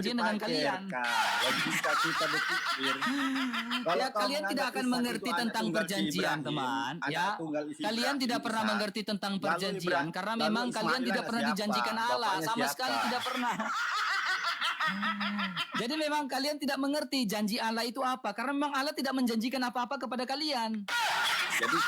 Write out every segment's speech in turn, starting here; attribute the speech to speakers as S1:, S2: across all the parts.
S1: dengan kalian.
S2: Logika kita berpikir.
S1: Ya, kalian tidak akan mengerti tentang perjanjian, teman. Ya, kalian tidak pernah mengerti tentang perjanjian karena memang kalian tidak pernah dijanjikan Allah, sama sekali tidak pernah. Jadi memang kalian tidak mengerti janji Allah itu apa, karena memang Allah tidak menjanjikan apa-apa kepada kalian.
S2: Jadi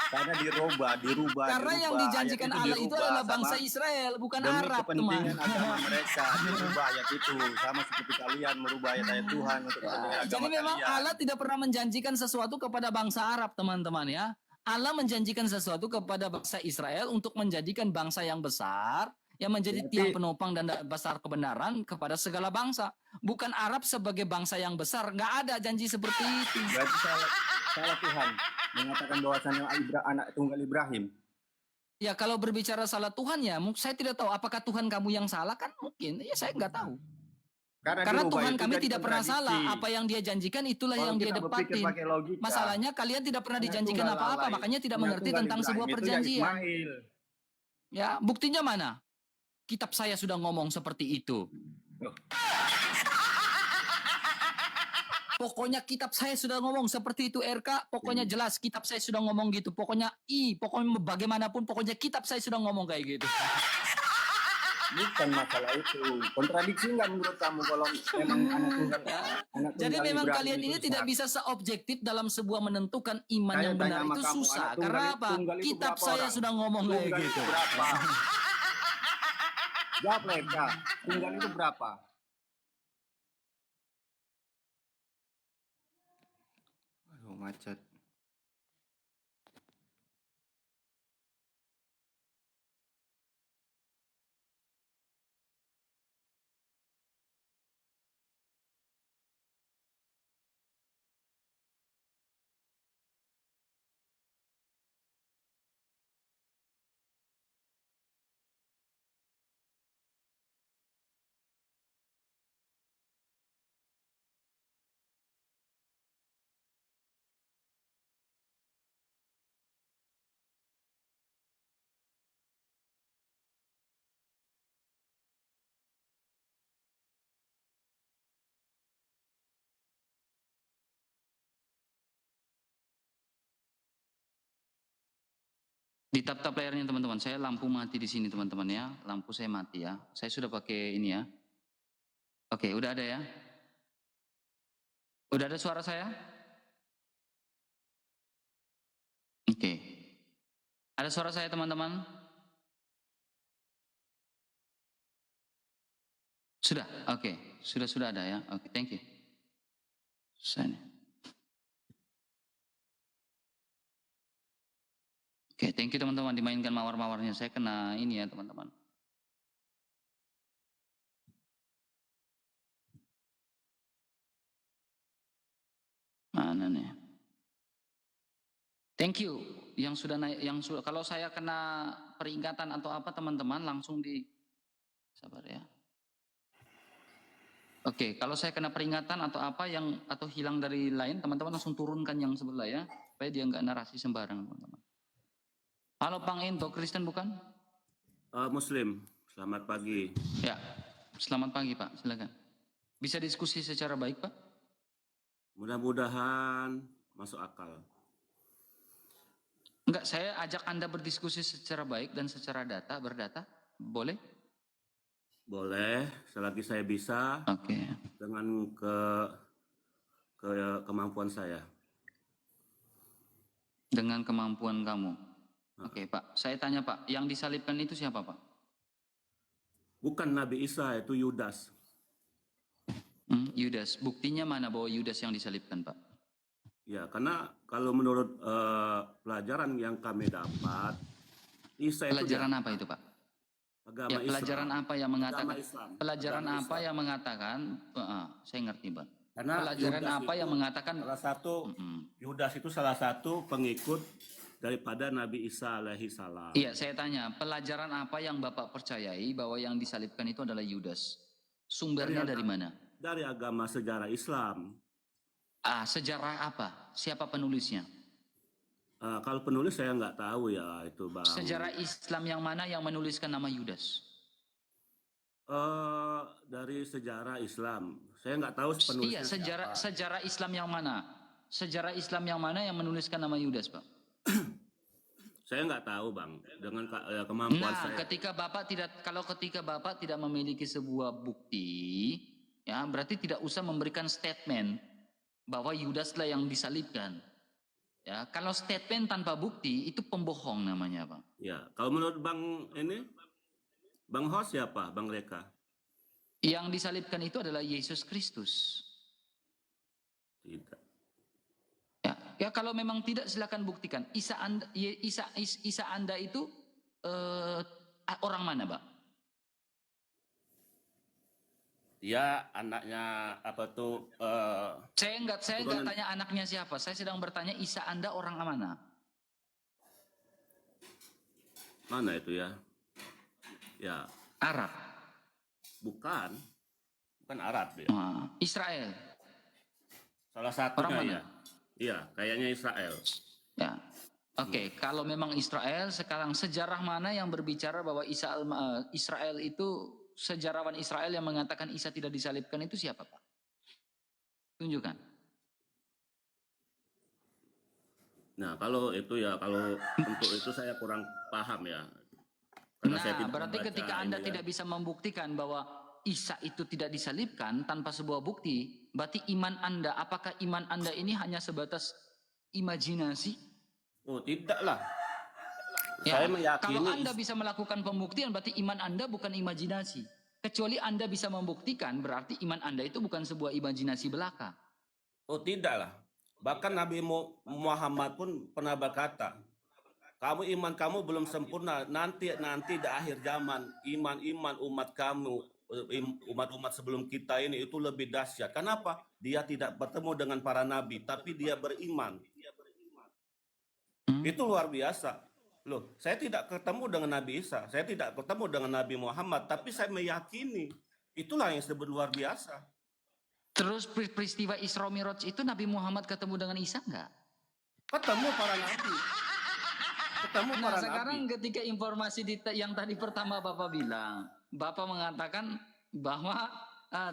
S2: karena dirubah.
S1: Karena yang dijanjikan Allah itu adalah bangsa Israel, bukan
S2: demi
S1: Arab, teman.
S2: kepentingan agama mereka, dirubah ayat itu, sama seperti kalian merubah ayat-ayat Tuhan untuk kepentingan agama
S1: Jadi memang
S2: kalian.
S1: Allah tidak pernah menjanjikan sesuatu kepada bangsa Arab, teman-teman ya. Allah menjanjikan sesuatu kepada bangsa Israel untuk menjadikan bangsa yang besar, yang menjadi tiang penopang dan besar kebenaran kepada segala bangsa. Bukan Arab sebagai bangsa yang besar, nggak ada janji seperti itu.
S2: Berarti salah Tuhan mengatakan bahwasannya anak tunggal Ibrahim.
S1: Ya kalau berbicara salah Tuhan ya, saya tidak tahu apakah Tuhan kamu yang salah, kan mungkin. Ya saya nggak tahu. Karena Tuhan kami tidak pernah salah. Apa yang dia janjikan itulah yang dia dapatin. Masalahnya kalian tidak pernah dijanjikan apa-apa, makanya tidak mengerti tentang sebuah perjanjian. Ya, buktinya mana? Kitab saya sudah ngomong seperti itu. Pokoknya kitab saya sudah ngomong seperti itu, RK. Pokoknya jelas kitab saya sudah ngomong gitu. Pokoknya pokoknya bagaimanapun, pokoknya kitab saya sudah ngomong kayak gitu.
S2: Bukan masalah itu. Kontradiksi nggak menurut kamu kalau memang anak tunggal?
S1: Jadi memang kalian ini tidak bisa seobjektif dalam sebuah menentukan iman yang benar itu susah. Karena apa? Kitab saya sudah ngomong kayak gitu.
S2: Jawab mereka. Tunggal itu berapa? Aduh, macet.
S1: Di tab-tab layarnya teman-teman, saya lampu mati di sini teman-teman ya. Lampu saya mati ya. Saya sudah pakai ini ya. Oke, udah ada ya. Udah ada suara saya? Oke. Ada suara saya teman-teman? Sudah, oke. Sudah ada ya. Oke, thank you. Sana. Oke, thank you teman-teman, dimainkan mawar-mawarnya. Saya kena ini ya teman-teman. Mana nih? Thank you yang sudah naik, kalau saya kena peringatan atau apa teman-teman langsung sabar ya. Oke, kalau saya kena peringatan atau apa atau hilang dari lain, teman-teman langsung turunkan yang sebelah ya, supaya dia nggak narasi sembarang teman-teman. Halo Bang Ento, Kristen bukan?
S2: Muslim, selamat pagi.
S1: Ya, selamat pagi Pak, silakan. Bisa diskusi secara baik Pak?
S2: Mudah-mudahan masuk akal.
S1: Enggak, saya ajak Anda berdiskusi secara baik dan secara berdata, boleh?
S2: Boleh, selagi saya bisa.
S1: Oke.
S2: Dengan kemampuan saya.
S1: Dengan kemampuan kamu. Oke Pak, saya tanya Pak, yang disalibkan itu siapa Pak?
S2: Bukan Nabi Isa, itu Yudas.
S1: Yudas, buktinya mana bahwa Yudas yang disalibkan Pak?
S2: Ya, karena kalau menurut pelajaran yang kami dapat, Isa
S1: pelajaran apa itu Pak?
S2: Agama
S1: ya, pelajaran
S2: Islam.
S1: apa yang mengatakan? Pelajaran
S2: agama
S1: apa
S2: Islam.
S1: Yang mengatakan? Saya ngerti Pak.
S2: Karena
S1: pelajaran
S2: Yudas
S1: apa yang mengatakan?
S2: Yudas itu salah satu pengikut daripada Nabi Isa alaihi salam.
S1: Iya, saya tanya, pelajaran apa yang Bapak percayai bahwa yang disalibkan itu adalah Yudas? Sumbernya dari mana?
S2: Dari agama sejarah Islam.
S1: Sejarah apa? Siapa penulisnya?
S2: Kalau penulis saya nggak tahu ya itu Bang.
S1: Sejarah Islam yang mana yang menuliskan nama Yudas?
S3: Dari sejarah Islam. Saya nggak tahu penulisnya
S1: Iya,
S3: siapa.
S1: sejarah Islam yang mana? Sejarah Islam yang mana yang menuliskan nama Yudas, Pak?
S3: Saya nggak tahu, Bang. Dengan kemampuan saya.
S1: Ketika Bapak tidak memiliki sebuah bukti, ya berarti tidak usah memberikan statement bahwa Yudaslah yang disalibkan. Ya, kalau statement tanpa bukti itu pembohong namanya, Pak.
S3: Ya, kalau menurut Bang Hos siapa? Bang Reka?
S1: Yang disalibkan itu adalah Yesus Kristus.
S3: Tidak.
S1: Ya kalau memang tidak silakan buktikan. Isa Anda itu orang mana, Pak?
S3: Dia anaknya apa tuh?
S1: Saya enggak tanya anaknya siapa. Saya sedang bertanya Isa Anda orang mana?
S3: Mana itu ya? Ya.
S1: Arab.
S3: Bukan Arab ya.
S1: Israel.
S3: Salah satunya ya. Iya, kayaknya Israel.
S1: Ya. Oke, kalau memang Israel, sekarang sejarah mana yang berbicara bahwa Israel itu, sejarawan Israel yang mengatakan Isa tidak disalibkan itu siapa, Pak? Tunjukkan.
S3: Nah, kalau untuk itu saya kurang paham ya.
S1: Berarti ketika Anda tidak bisa membuktikan bahwa Isa itu tidak disalibkan tanpa sebuah bukti, berarti iman Anda, apakah iman Anda ini hanya sebatas imajinasi?
S3: Oh, tidaklah.
S1: Ya, saya meyakini kalau Anda bisa melakukan pembuktian, berarti iman Anda bukan imajinasi. Kecuali Anda bisa membuktikan, berarti iman Anda itu bukan sebuah imajinasi belaka.
S3: Oh, tidaklah. Bahkan Nabi Muhammad pun pernah berkata, iman kamu belum sempurna, nanti di akhir zaman iman umat kamu, umat sebelum kita ini itu lebih dahsyat. Kenapa? Dia tidak bertemu dengan para nabi, tapi dia beriman. Itu luar biasa. Loh, saya tidak ketemu dengan Nabi Isa, saya tidak ketemu dengan Nabi Muhammad, tapi saya meyakini itulah yang disebut luar biasa.
S1: Terus peristiwa Isra Mi'raj itu Nabi Muhammad ketemu dengan Isa enggak?
S3: Ketemu para nabi.
S1: Sekarang ketika informasi yang tadi pertama Bapak bilang, Bapak mengatakan bahwa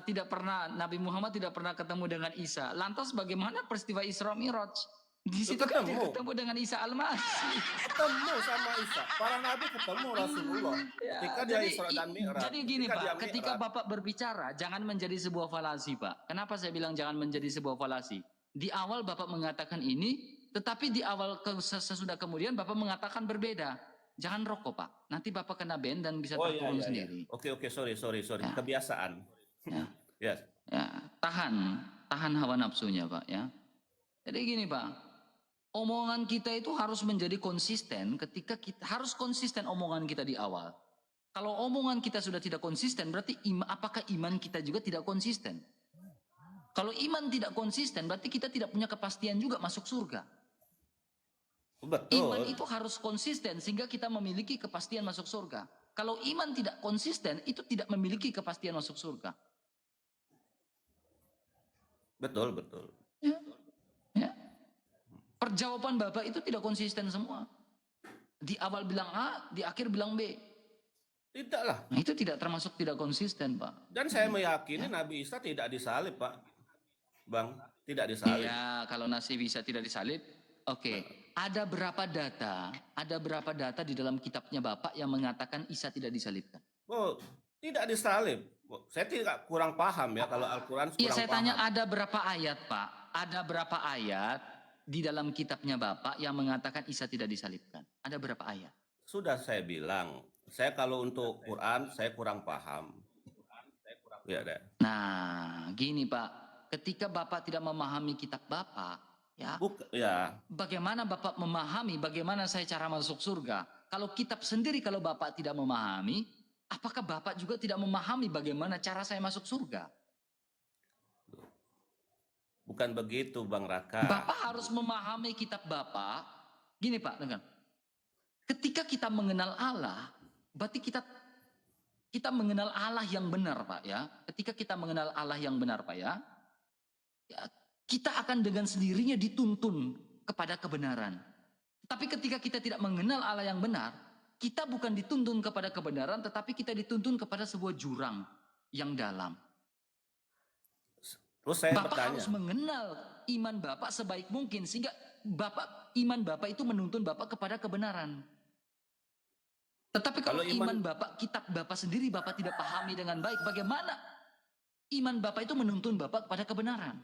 S1: tidak pernah Nabi Muhammad tidak pernah ketemu dengan Isa. Lantas bagaimana peristiwa Isra Mi'raj? Di situ kan dia ketemu dengan Isa Al-Masih.
S3: Ketemu sama Isa. Para nabi ketemu Rasulullah. Ketika dia Isra dan Mi'raj.
S1: Jadi gini Pak, ketika Bapak berbicara jangan menjadi sebuah falasi, Pak. Kenapa saya bilang jangan menjadi sebuah falasi? Di awal Bapak mengatakan ini, tetapi di awal sesudah kemudian Bapak mengatakan berbeda. Jangan rokok, Pak. Nanti Bapak kena ban dan bisa terturun sendiri.
S3: Oke, sorry. Ya. Kebiasaan.
S1: Ya.
S3: Yes.
S1: Ya, tahan hawa nafsunya, Pak, ya. Jadi gini, Pak. Omongan kita itu harus menjadi konsisten ketika kita harus konsisten omongan kita di awal. Kalau omongan kita sudah tidak konsisten, berarti apakah iman kita juga tidak konsisten? Kalau iman tidak konsisten, berarti kita tidak punya kepastian juga masuk surga.
S3: Betul.
S1: Iman itu harus konsisten sehingga kita memiliki kepastian masuk surga. Kalau iman tidak konsisten, itu tidak memiliki kepastian masuk surga.
S3: Betul.
S1: Ya. Perjawaban Bapak itu tidak konsisten semua. Di awal bilang A, di akhir bilang B.
S3: Tidaklah.
S1: Nah, itu tidak termasuk tidak konsisten, Pak.
S3: Dan saya meyakini Nabi Isa tidak disalib, Pak. Bang, tidak disalib.
S1: Iya, kalau Nabi Isa tidak disalib, oke. Ada berapa data di dalam kitabnya Bapak yang mengatakan Isa tidak disalibkan?
S3: Oh, tidak disalib. Saya tidak kurang paham ya kalau Al-Quran kurang paham.
S1: Iya, saya tanya ada berapa ayat, Pak? Ada berapa ayat di dalam kitabnya Bapak yang mengatakan Isa tidak disalibkan? Ada berapa ayat?
S3: Sudah saya bilang, saya kalau untuk Quran saya kurang paham. Ya,
S1: nah, gini Pak, ketika Bapak tidak memahami kitab Bapak, bagaimana Bapak memahami bagaimana saya cara masuk surga? Kalau kitab sendiri kalau Bapak tidak memahami, apakah Bapak juga tidak memahami bagaimana cara saya masuk surga?
S3: Bukan begitu, Bang Raka.
S1: Bapak harus memahami kitab Bapak. Gini Pak, dengar. Ketika kita mengenal Allah, berarti kita mengenal Allah yang benar, Pak, ya. Ketika kita mengenal Allah yang benar, Pak, ya, kita akan dengan sendirinya dituntun kepada kebenaran. Tapi ketika kita tidak mengenal Allah yang benar, kita bukan dituntun kepada kebenaran, tetapi kita dituntun kepada sebuah jurang yang dalam.
S3: Terus saya
S1: Bapak
S3: bertanya,
S1: harus mengenal iman Bapak sebaik mungkin, sehingga iman Bapak itu menuntun Bapak kepada kebenaran. Tetapi kalau iman Bapak, kitab Bapak sendiri Bapak tidak pahami dengan baik, bagaimana iman Bapak itu menuntun Bapak kepada kebenaran?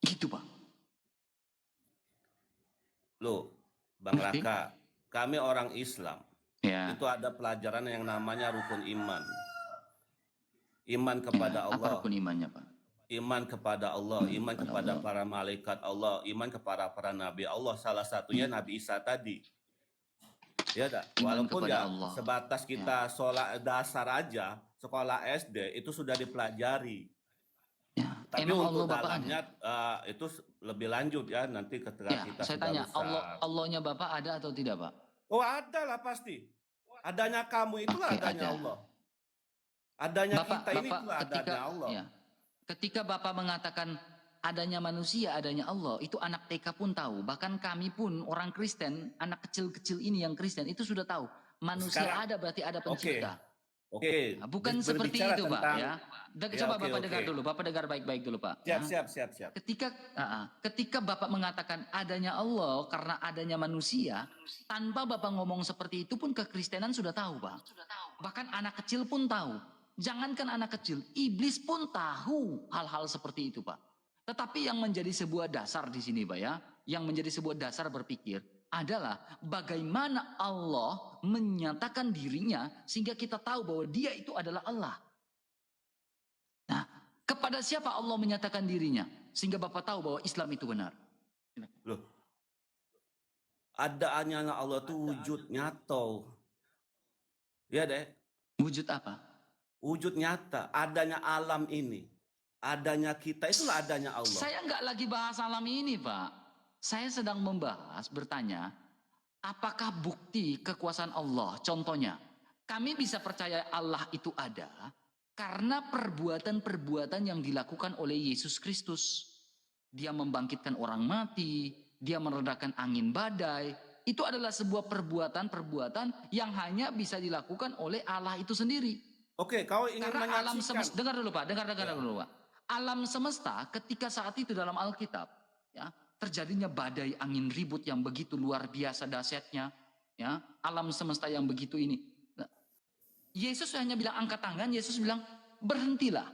S1: Gitu, Pak.
S3: loh, Bang Raka, kami orang Islam.
S1: Ya.
S3: Itu ada pelajaran yang namanya rukun iman. Iman kepada Allah.
S1: Apa rukun imannya, Pak?
S3: Iman kepada Allah, iman kepada para malaikat Allah, iman kepada para nabi Allah. Salah satunya Nabi Isa tadi. Ya dah. Walaupun ya Allah, sebatas kita sholat dasar aja, sekolah SD itu sudah dipelajari.
S1: Ya.
S3: Tapi untuk dalamnya itu lebih lanjut ya, nanti ketika kita
S1: saya
S3: sudah
S1: tanya,
S3: besar.
S1: Allahnya Bapak ada atau tidak, Pak?
S3: Oh, ada lah pasti. Adanya kamu itulah adanya
S1: ada.
S3: Allah. Adanya kita ini itulah
S1: ketika,
S3: adanya Allah.
S1: Ya, ketika Bapak mengatakan adanya manusia, adanya Allah, itu anak TK pun tahu. Bahkan kami pun orang Kristen, anak kecil-kecil ini yang Kristen itu sudah tahu. Manusia ada berarti ada pencipta.
S3: Oke.
S1: Nah, bukan seperti itu, Pak. Ya. Coba Bapak dengar dulu. Bapak dengar baik-baik dulu, Pak.
S3: Siap.
S1: Ketika Bapak mengatakan adanya Allah karena adanya manusia, tanpa Bapak ngomong seperti itu pun kekristenan sudah tahu, Pak. Bahkan anak kecil pun tahu. Jangankan anak kecil, iblis pun tahu hal-hal seperti itu, Pak. Tetapi yang menjadi sebuah dasar di sini, Pak, ya, yang menjadi sebuah dasar berpikir adalah bagaimana Allah menyatakan dirinya sehingga kita tahu bahwa dia itu adalah Allah. Nah, kepada siapa Allah menyatakan dirinya sehingga Bapak tahu bahwa Islam itu benar?
S3: Loh, adaannya Allah itu wujud nyata. Ya deh.
S1: Wujud apa?
S3: Wujud nyata, adanya alam ini, adanya kita, itulah adanya Allah.
S1: Saya nggak lagi bahas alam ini, Pak. Saya sedang membahas, bertanya, apakah bukti kekuasaan Allah? Contohnya, kami bisa percaya Allah itu ada karena perbuatan-perbuatan yang dilakukan oleh Yesus Kristus. Dia membangkitkan orang mati, dia meredakan angin badai. Itu adalah sebuah perbuatan-perbuatan yang hanya bisa dilakukan oleh Allah itu sendiri.
S3: Oke, kau ingin
S1: karena alam semesta, dengar dulu Pak, dengar dulu Pak. Alam semesta ketika saat itu dalam Alkitab, ya, terjadinya badai angin ribut yang begitu luar biasa dahsyatnya, ya, alam semesta yang begitu ini. Nah, Yesus hanya bilang angkat tangan, Yesus bilang berhentilah,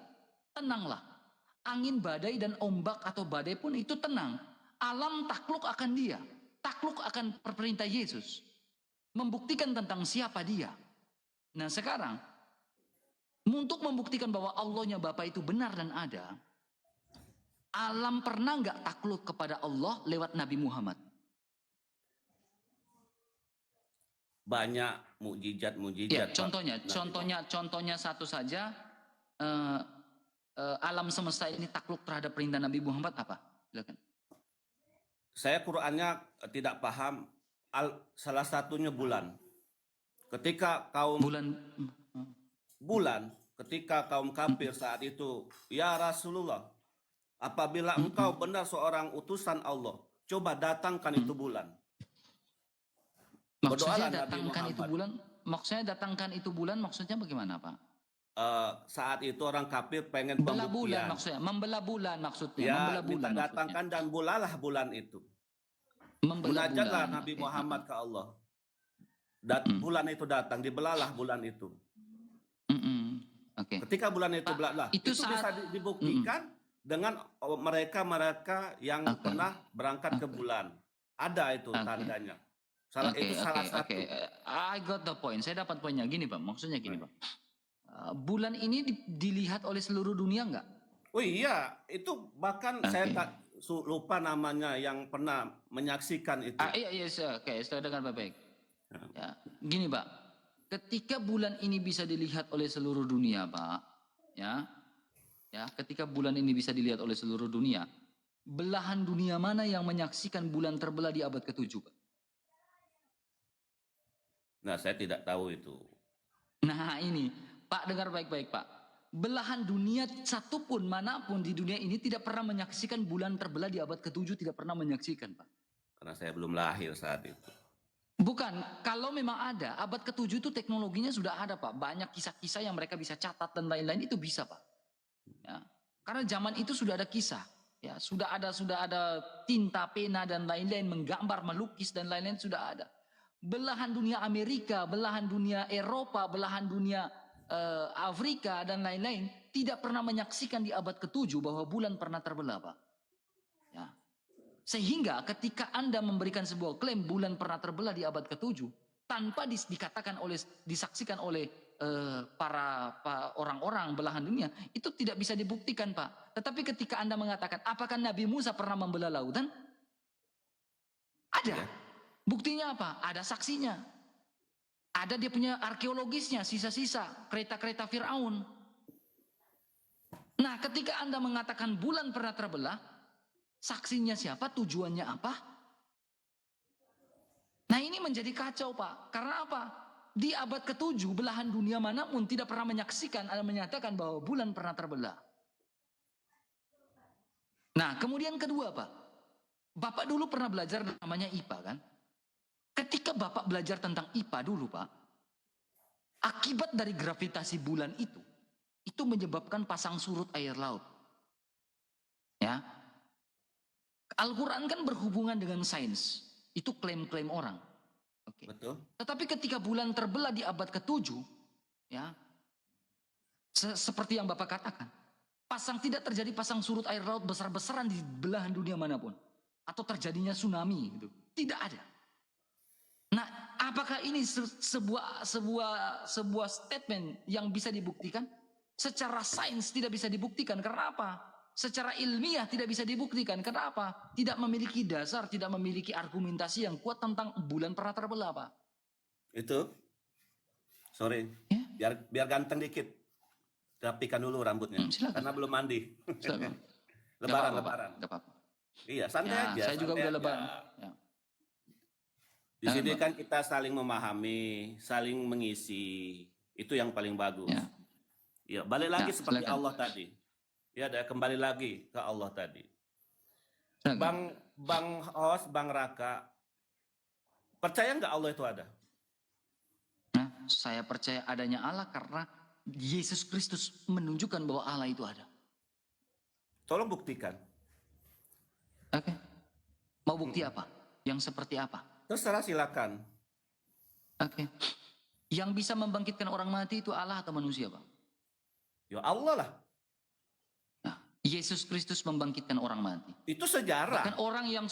S1: tenanglah. Angin badai dan ombak atau badai pun itu tenang. Alam takluk akan dia, takluk akan perintah Yesus. Membuktikan tentang siapa dia. Nah sekarang, untuk membuktikan bahwa Allahnya Bapak itu benar dan ada, alam pernah nggak takluk kepada Allah lewat Nabi Muhammad?
S3: Banyak mukjizat.
S1: Ya, contohnya satu saja, alam semesta ini takluk terhadap perintah Nabi Muhammad apa? Silakan.
S3: Saya Qur'annya tidak paham. Salah satunya bulan. Ketika kaum ketika kaum kafir saat itu, ya Rasulullah, apabila engkau benar seorang utusan Allah, coba datangkan itu bulan.
S1: Maksudnya datangkan itu bulan, maksudnya bagaimana, Pak?
S3: Saat itu orang kafir pengen pembuktian.
S1: Membelah bulan maksudnya.
S3: Ya, minta datangkan dan bulalah bulan itu. Munajatlah Nabi Muhammad ke Allah. Bulan itu datang, dibelalah bulan itu. Ketika bulan itu belah, itu bisa dibuktikan dengan mereka yang pernah berangkat ke bulan. Ada itu tandanya. Itu salah satu.
S1: I got the point. Saya dapat poinnya. Gini Pak, maksudnya gini Pak. Bulan ini dilihat oleh seluruh dunia nggak?
S3: Oh iya, itu bahkan saya lupa namanya yang pernah menyaksikan itu.
S1: Iya, saya dengar baik. Ya, gini Pak, ketika bulan ini bisa dilihat oleh seluruh dunia, Pak, ya, ketika bulan ini bisa dilihat oleh seluruh dunia, belahan dunia mana yang menyaksikan bulan terbelah di abad ke-7, Pak?
S3: Nah, saya tidak tahu itu.
S1: Nah, ini, Pak, dengar baik-baik, Pak. Belahan dunia satupun manapun di dunia ini tidak pernah menyaksikan bulan terbelah di abad ke-7, tidak pernah menyaksikan, Pak.
S3: Karena saya belum lahir saat itu.
S1: Bukan, kalau memang ada, abad ke-7 itu teknologinya sudah ada Pak. Banyak kisah-kisah yang mereka bisa catat dan lain-lain itu bisa Pak. Ya. Karena zaman itu sudah ada kisah. Ya, sudah ada tinta, pena dan lain-lain, menggambar, melukis dan lain-lain sudah ada. Belahan dunia Amerika, belahan dunia Eropa, belahan dunia Afrika dan lain-lain tidak pernah menyaksikan di abad ke-7 bahwa bulan pernah terbelah Pak. Ya. Sehingga ketika Anda memberikan sebuah klaim bulan pernah terbelah di abad ke-7 tanpa disaksikan oleh para orang-orang belahan dunia, itu tidak bisa dibuktikan Pak. Tetapi ketika Anda mengatakan apakah Nabi Musa pernah membelah lautan? Ada. Buktinya apa? Ada saksinya. Ada dia punya arkeologisnya, sisa-sisa kereta-kereta Firaun. Nah, ketika Anda mengatakan bulan pernah terbelah, saksinya siapa? Tujuannya apa? Nah, ini menjadi kacau Pak. Karena apa? Di abad ke-7 belahan dunia manapun tidak pernah menyaksikan atau menyatakan bahwa bulan pernah terbelah. Nah, kemudian kedua Pak. Bapak dulu pernah belajar namanya IPA kan? Ketika Bapak belajar tentang IPA dulu Pak, akibat dari gravitasi bulan itu menyebabkan pasang surut air laut. Ya. Al-Quran kan berhubungan dengan sains. Itu klaim-klaim orang. Oke.
S3: Betul.
S1: Tetapi ketika bulan terbelah di abad ke-7, ya, seperti yang Bapak katakan, tidak terjadi pasang surut air laut besar-besaran di belahan dunia manapun. Atau terjadinya tsunami gitu. Tidak ada. Nah, apakah ini sebuah statement yang bisa dibuktikan? Secara sains tidak bisa dibuktikan. Karena apa? Secara ilmiah tidak bisa dibuktikan. Kenapa? Tidak memiliki dasar, tidak memiliki argumentasi yang kuat tentang bulan pernah terbelah, Pak.
S3: Itu, sorry, ya? biar ganteng dikit, rapikan dulu rambutnya, karena belum mandi. Lebaran. Iya, santai
S1: ya,
S3: aja.
S1: Saya juga udah lebaran. Ya.
S3: Di sini kan kita saling memahami, saling mengisi, itu yang paling bagus. Ya, balik lagi seperti silakan. Allah tadi. Ya, kembali lagi ke Allah tadi. Bang Hos, Bang Raka, percaya nggak Allah itu ada?
S1: Nah, saya percaya adanya Allah karena Yesus Kristus menunjukkan bahwa Allah itu ada.
S3: Tolong buktikan.
S1: Oke. Mau bukti apa? Yang seperti apa?
S3: Terserah, silakan.
S1: Oke. Yang bisa membangkitkan orang mati itu Allah atau manusia, Pak?
S3: Ya Allah lah.
S1: Nah, Yesus Kristus membangkitkan orang mati.
S3: Itu sejarah.
S1: Bahkan orang yang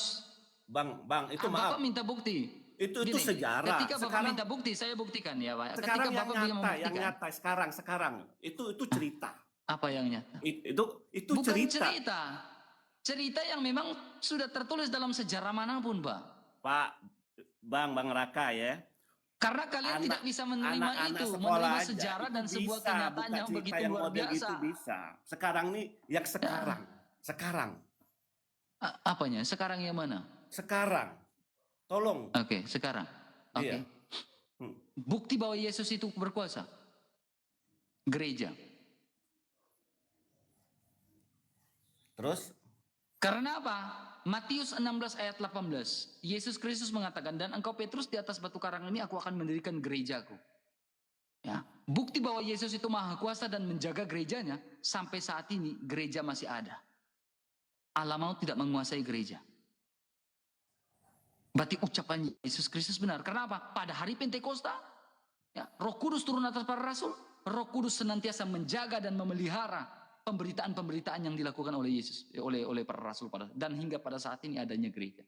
S3: Bang, itu maaf.
S1: Bapak minta bukti.
S3: Itu sejarah.
S1: Ketika Bapak minta bukti, saya buktikan ya, Pak.
S3: Sekarang
S1: ketika Bapak
S3: yang nyata sekarang. Itu cerita.
S1: Apa yang nyata?
S3: Itu
S1: bukan
S3: cerita.
S1: Cerita yang memang sudah tertulis dalam sejarah manapun, Pak.
S3: Bang Raka ya.
S1: Karena kalian tidak bisa menerima menerima sejarah dan sebuah kenyataan yang begitu luar biasa.
S3: Itu bisa. Sekarang nih yang sekarang. Sekarang.
S1: Apanya? Sekarang yang mana?
S3: Sekarang. Tolong.
S1: Oke, sekarang. Oke.
S3: Iya.
S1: Bukti bahwa Yesus itu berkuasa. Gereja.
S3: Terus?
S1: Karena apa? Matius 16 ayat 18. Yesus Kristus mengatakan, dan engkau Petrus di atas batu karang ini aku akan mendirikan gerejaku. Ya, bukti bahwa Yesus itu maha kuasa dan menjaga gerejanya, sampai saat ini gereja masih ada. Allah mau tidak menguasai gereja. Berarti ucapan Yesus Kristus benar. Karena apa? Pada hari Pentakosta, ya, Roh Kudus turun atas para rasul. Roh Kudus senantiasa menjaga dan memelihara pemberitaan-pemberitaan yang dilakukan oleh Yesus, oleh para rasul dan hingga pada saat ini adanya gereja.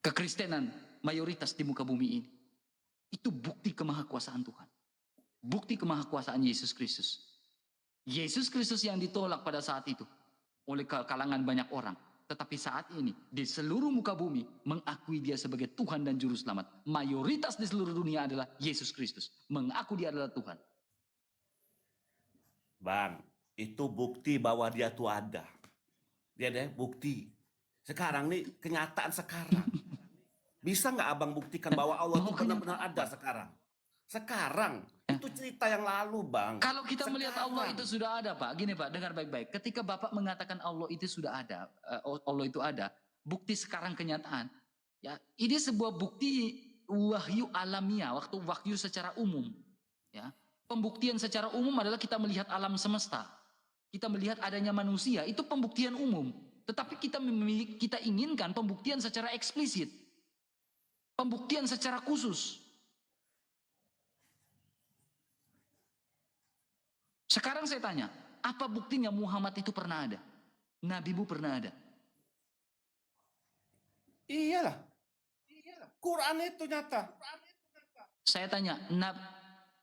S1: Kekristenan mayoritas di muka bumi ini itu bukti kemahakuasaan Tuhan. Bukti kemahakuasaan Yesus Kristus. Yesus Kristus yang ditolak pada saat itu oleh kalangan banyak orang, tetapi saat ini di seluruh muka bumi mengakui dia sebagai Tuhan dan juru selamat. Mayoritas di seluruh dunia adalah Yesus Kristus, mengaku dia adalah Tuhan.
S3: Bang, itu bukti bahwa dia tuh ada. Dia deh bukti. Sekarang nih kenyataan sekarang. Bisa nggak abang buktikan bahwa Allah itu benar-benar ada sekarang? Sekarang. Itu cerita yang lalu, Bang.
S1: Kalau kita melihat Allah itu sudah ada, Pak. Gini, Pak, dengar baik-baik. Ketika Bapak mengatakan Allah itu sudah ada, Allah itu ada, bukti sekarang kenyataan. Ya, ini sebuah bukti wahyu alamiah, waktu wahyu secara umum. Ya, pembuktian secara umum adalah kita melihat alam semesta, kita melihat adanya manusia, itu pembuktian umum. Tetapi kita inginkan pembuktian secara eksplisit, pembuktian secara khusus. Sekarang saya tanya, apa buktinya Muhammad itu pernah ada? Nabimu pernah ada?
S3: Iyalah. Quran itu nyata.
S1: Saya tanya,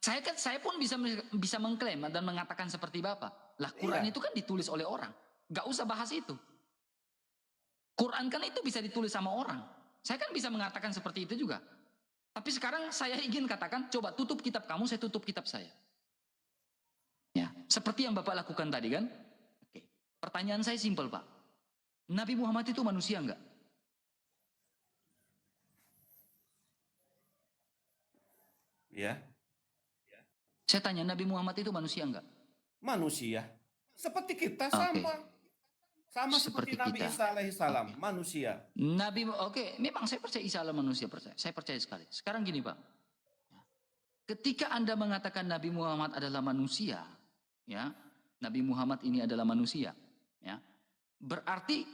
S1: saya pun bisa mengklaim dan mengatakan seperti Bapak. Lah Quran itu kan ditulis oleh orang. Gak usah bahas itu. Quran kan itu bisa ditulis sama orang. Saya kan bisa mengatakan seperti itu juga. Tapi sekarang saya ingin katakan, coba tutup kitab kamu, saya tutup kitab saya. Ya, seperti yang Bapak lakukan tadi kan? Oke. Pertanyaan saya simpel, Pak. Nabi Muhammad itu manusia enggak?
S3: Ya.
S1: Saya tanya, Nabi Muhammad itu manusia enggak?
S3: Manusia. Seperti kita sama. Sama seperti Nabi Isa alaihissalam, manusia.
S1: Memang saya percaya Isa adalah manusia, saya percaya sekali. Sekarang gini Pak, ketika Anda mengatakan Nabi Muhammad adalah manusia, ya, Nabi Muhammad ini adalah manusia, ya, berarti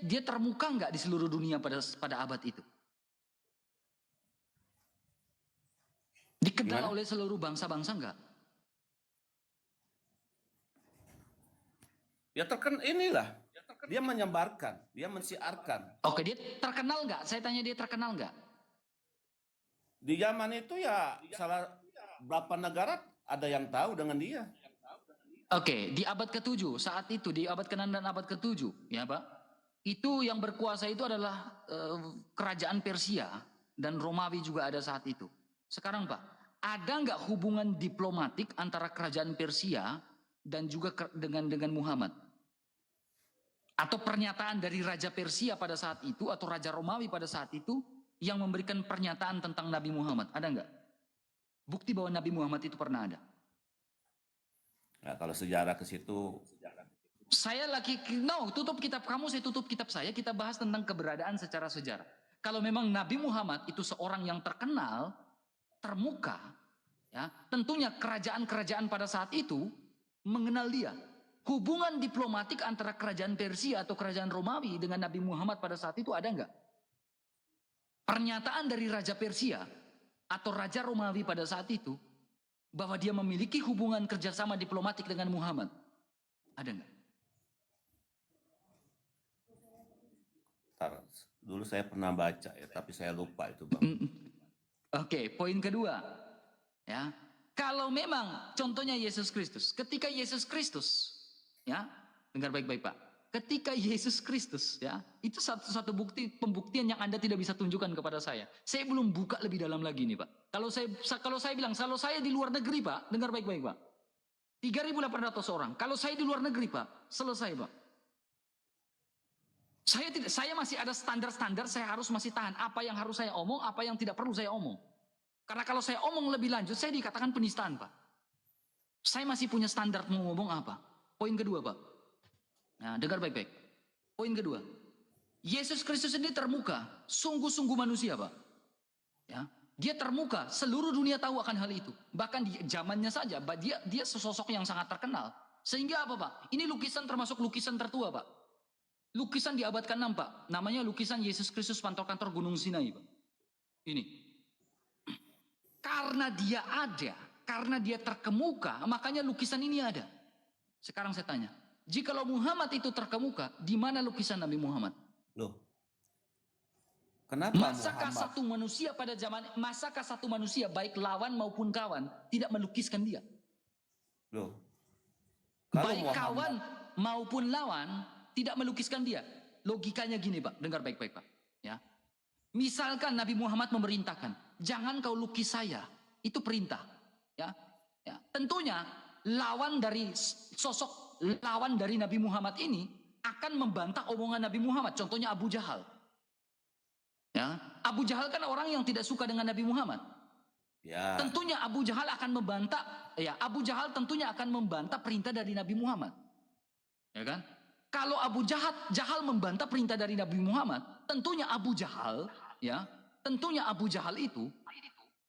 S1: dia termuka nggak di seluruh dunia pada abad itu? Dikenal oleh seluruh bangsa-bangsa enggak?
S3: Ya inilah. Dia menyebarkan, dia mensiarkan.
S1: Oke, dia terkenal nggak? Saya tanya dia terkenal nggak?
S3: Di zaman itu ya salah berapa negara ada yang tahu dengan dia.
S1: Oke, di abad ke-7 saat itu, di abad ke-6 dan abad ke-7, ya Pak. Itu yang berkuasa itu adalah kerajaan Persia dan Romawi juga ada saat itu. Sekarang Pak, ada nggak hubungan diplomatik antara kerajaan Persia dan juga dengan Muhammad? Atau pernyataan dari Raja Persia pada saat itu atau Raja Romawi pada saat itu yang memberikan pernyataan tentang Nabi Muhammad, ada nggak? Bukti bahwa Nabi Muhammad itu pernah ada?
S3: Nah, kalau sejarah ke situ,
S1: tutup kitab kamu, saya tutup kitab saya, kita bahas tentang keberadaan secara sejarah. Kalau memang Nabi Muhammad itu seorang yang terkenal, termuka, ya, tentunya kerajaan-kerajaan pada saat itu mengenal dia. Hubungan diplomatik antara kerajaan Persia atau kerajaan Romawi dengan Nabi Muhammad pada saat itu ada nggak? Pernyataan dari Raja Persia atau Raja Romawi pada saat itu bahwa dia memiliki hubungan kerjasama diplomatik dengan Muhammad, ada nggak?
S3: Dulu saya pernah baca ya, tapi saya lupa itu Bang.
S1: Oke, poin kedua, ya, kalau memang contohnya Yesus Kristus, ketika Yesus Kristus, ya, dengar baik-baik Pak. Ketika Yesus Kristus, ya, itu satu pembuktian yang Anda tidak bisa tunjukkan kepada saya. Saya belum buka lebih dalam lagi nih Pak. Kalau saya bilang, kalau saya di luar negeri Pak, dengar baik-baik Pak. 3.800 orang. Kalau saya di luar negeri Pak, selesai Pak. Saya masih ada standar-standar, saya harus masih tahan apa yang harus saya omong, apa yang tidak perlu saya omong. Karena kalau saya omong lebih lanjut, saya dikatakan penistaan Pak. Saya masih punya standar mau ngomong apa. Poin kedua Pak. Nah, dengar baik-baik. Poin kedua. Yesus Kristus ini termuka. Sungguh-sungguh manusia Pak. Ya, dia termuka. Seluruh dunia tahu akan hal itu. Bahkan di zamannya saja. Dia sesosok yang sangat terkenal. Sehingga apa Pak? Ini lukisan termasuk lukisan tertua Pak. Lukisan di abad ke-6 Pak. Namanya lukisan Yesus Kristus kantor-kantor Gunung Sinai Pak. Ini. Karena dia ada. Karena dia terkemuka. Makanya lukisan ini ada. Sekarang saya tanya, jikalau Muhammad itu terkemuka, di mana lukisan Nabi Muhammad?
S3: Loh, kenapa
S1: Masakah satu manusia baik lawan maupun kawan tidak melukiskan dia?
S3: Loh,
S1: baik kawan maupun lawan tidak melukiskan dia. Logikanya gini Pak, dengar baik-baik Pak. Ya, misalkan Nabi Muhammad memerintahkan, jangan kau lukis saya, itu perintah. Ya, tentunya lawan dari Nabi Muhammad ini akan membantah omongan Nabi Muhammad. Contohnya Abu Jahal. Ya, Abu Jahal kan orang yang tidak suka dengan Nabi Muhammad.
S3: Ya.
S1: Tentunya Abu Jahal akan membantah. Ya, Abu Jahal tentunya akan membantah perintah dari Nabi Muhammad. Ya kan? Kalau Abu Jahal membantah perintah dari Nabi Muhammad, tentunya Abu Jahal itu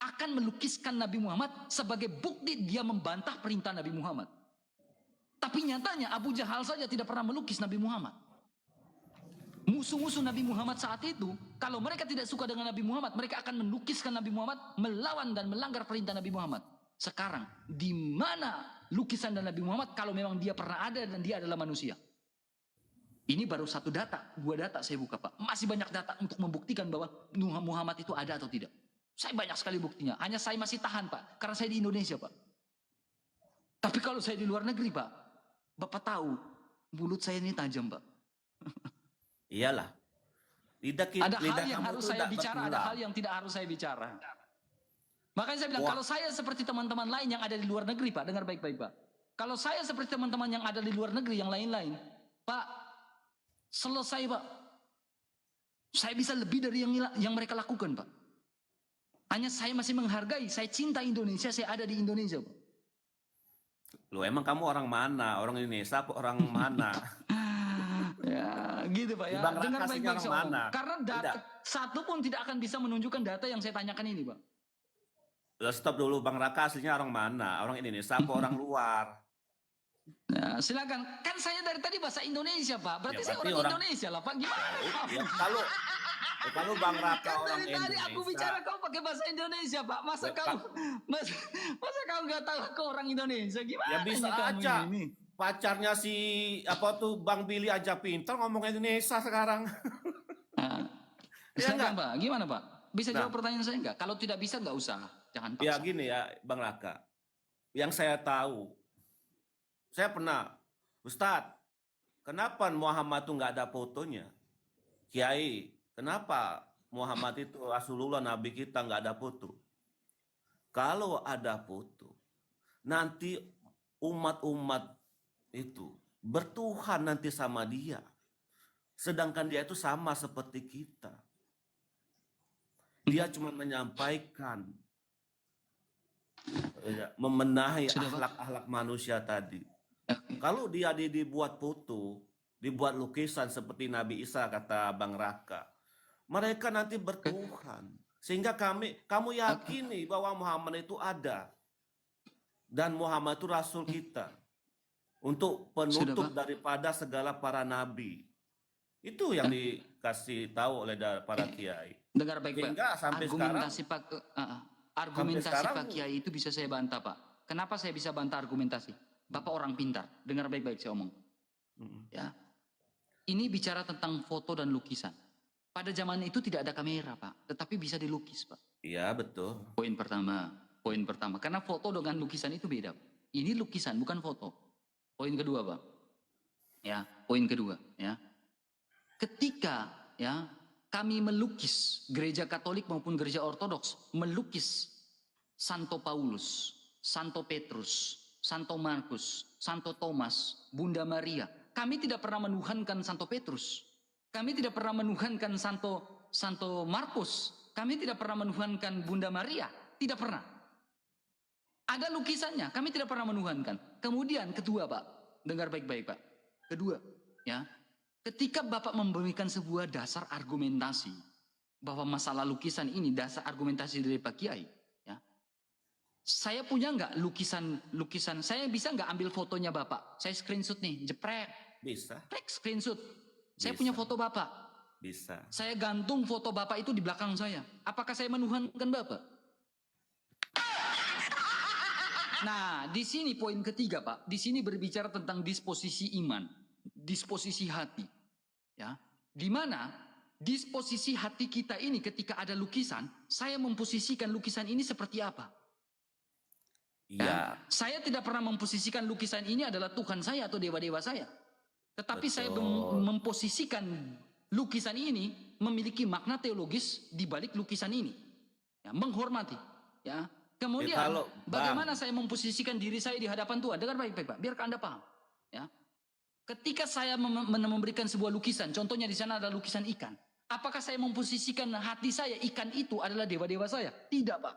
S1: akan melukiskan Nabi Muhammad sebagai bukti dia membantah perintah Nabi Muhammad. Tapi nyatanya Abu Jahal saja tidak pernah melukis Nabi Muhammad. Musuh-musuh Nabi Muhammad saat itu, kalau mereka tidak suka dengan Nabi Muhammad, mereka akan melukiskan Nabi Muhammad, melawan dan melanggar perintah Nabi Muhammad. Sekarang, di mana lukisan dan Nabi Muhammad kalau memang dia pernah ada dan dia adalah manusia? Ini baru satu data, 2 data saya buka, Pak. Masih banyak data untuk membuktikan bahwa Muhammad itu ada atau tidak. Saya banyak sekali buktinya. Hanya saya masih tahan, Pak. Karena saya di Indonesia, Pak. Tapi kalau saya di luar negeri, Pak, Bapak tahu, mulut saya ini tajam, Pak.
S3: Iyalah.
S1: Ada hal yang harus saya bicara, ada hal yang tidak harus saya bicara. Makanya saya bilang, kalau saya seperti teman-teman lain yang ada di luar negeri, Pak, dengar baik-baik, Pak. Kalau saya seperti teman-teman yang ada di luar negeri yang lain-lain, Pak, selesai, Pak. Saya bisa lebih dari yang mereka lakukan, Pak. Hanya saya masih menghargai, saya cinta Indonesia, saya ada di Indonesia, Pak.
S3: Loh, emang kamu orang mana? Orang Indonesia apa orang mana?
S1: Ya, gitu, Pak, ya. Dengar baik-baik, karena data satu pun tidak akan bisa menunjukkan data yang saya tanyakan ini, Pak.
S3: Loh, stop dulu, Bang Raka aslinya orang mana? Orang Indonesia apa orang luar?
S1: Nah, silakan. Kan saya dari tadi bahasa Indonesia, Pak. Berarti saya orang Indonesia lah, Pak. Gimana?
S3: Ya, kalau Bang Raka
S1: kan
S3: orang
S1: dari
S3: Indonesia.
S1: Tadi aku bicara kau pakai bahasa Indonesia, Pak. Masa kau nggak tahu aku orang Indonesia? Gimana?
S3: Ya bisa aja. Pacarnya si apa tuh Bang Billy aja pintar ngomong Indonesia sekarang.
S1: Nah, silakan, Pak. Gimana, Pak? Bisa jawab pertanyaan saya nggak? Kalau tidak bisa nggak usah. Jangan paksa.
S3: Ya gini ya, Bang Raka. Yang saya tahu, saya pernah, Ustadz, kenapa Muhammad itu nggak ada fotonya? Kiai, kenapa Muhammad itu Rasulullah Nabi kita nggak ada foto? Kalau ada foto, nanti umat-umat itu bertuhan nanti sama dia. Sedangkan dia itu sama seperti kita. Dia cuma menyampaikan, memenahi akhlak-akhlak manusia tadi. Kalau dia dibuat foto, dibuat lukisan seperti Nabi Isa kata Bang Raka, mereka nanti bertuhan. Sehingga kamu yakini bahwa Muhammad itu ada. Dan Muhammad itu Rasul kita. Untuk penutup daripada segala para nabi. Itu yang dikasih tahu oleh para kiai.
S1: Dengar baik-baik. Argumentasi
S3: sekarang,
S1: Pak Kiai itu bisa saya bantah, Pak. Kenapa saya bisa bantah argumentasi? Bapak orang pintar. Dengar baik-baik saya omong. Ya. Ini bicara tentang foto dan lukisan. Pada zaman itu tidak ada kamera, Pak. Tetapi bisa dilukis, Pak.
S3: Iya, betul.
S1: Poin pertama. Karena foto dengan lukisan itu beda. Ini lukisan, bukan foto. Poin kedua, Pak. Ya, poin kedua. Ya. Ketika ya kami melukis, gereja Katolik maupun gereja Ortodoks melukis Santo Paulus, Santo Petrus, Santo Markus, Santo Thomas, Bunda Maria. Kami tidak pernah menuhankan Santo Petrus. Kami tidak pernah menuhankan Santo Markus. Kami tidak pernah menuhankan Bunda Maria. Tidak pernah. Ada lukisannya, kami tidak pernah menuhankan. Kemudian kedua, Pak, dengar baik-baik, Pak. Kedua, ya. Ketika Bapak memberikan sebuah dasar argumentasi bahwa masalah lukisan ini dasar argumentasi dari Pak Kiai, ya. Saya punya nggak lukisan? Saya bisa nggak ambil fotonya Bapak? Saya screenshot nih, jeprek.
S3: Bisa.
S1: Screenshot. Saya punya foto Bapak.
S3: Bisa.
S1: Saya gantung foto Bapak itu di belakang saya. Apakah saya menuhankan Bapak? Nah, di sini poin ketiga, Pak. Di sini berbicara tentang disposisi iman, disposisi hati. Ya, di mana disposisi hati kita ini ketika ada lukisan, saya memposisikan lukisan ini seperti apa?
S3: Iya.
S1: Saya tidak pernah memposisikan lukisan ini adalah Tuhan saya atau dewa-dewa saya. Tetapi saya memposisikan lukisan ini memiliki makna teologis di balik lukisan ini. Ya, menghormati. Ya. Kemudian bagaimana saya memposisikan diri saya di hadapan Tuhan? Dengar baik-baik, Pak, biar Anda paham. Ya. Ketika saya memberikan sebuah lukisan, contohnya di sana ada lukisan ikan. Apakah saya memposisikan hati saya, ikan itu adalah dewa-dewa saya? Tidak, Pak.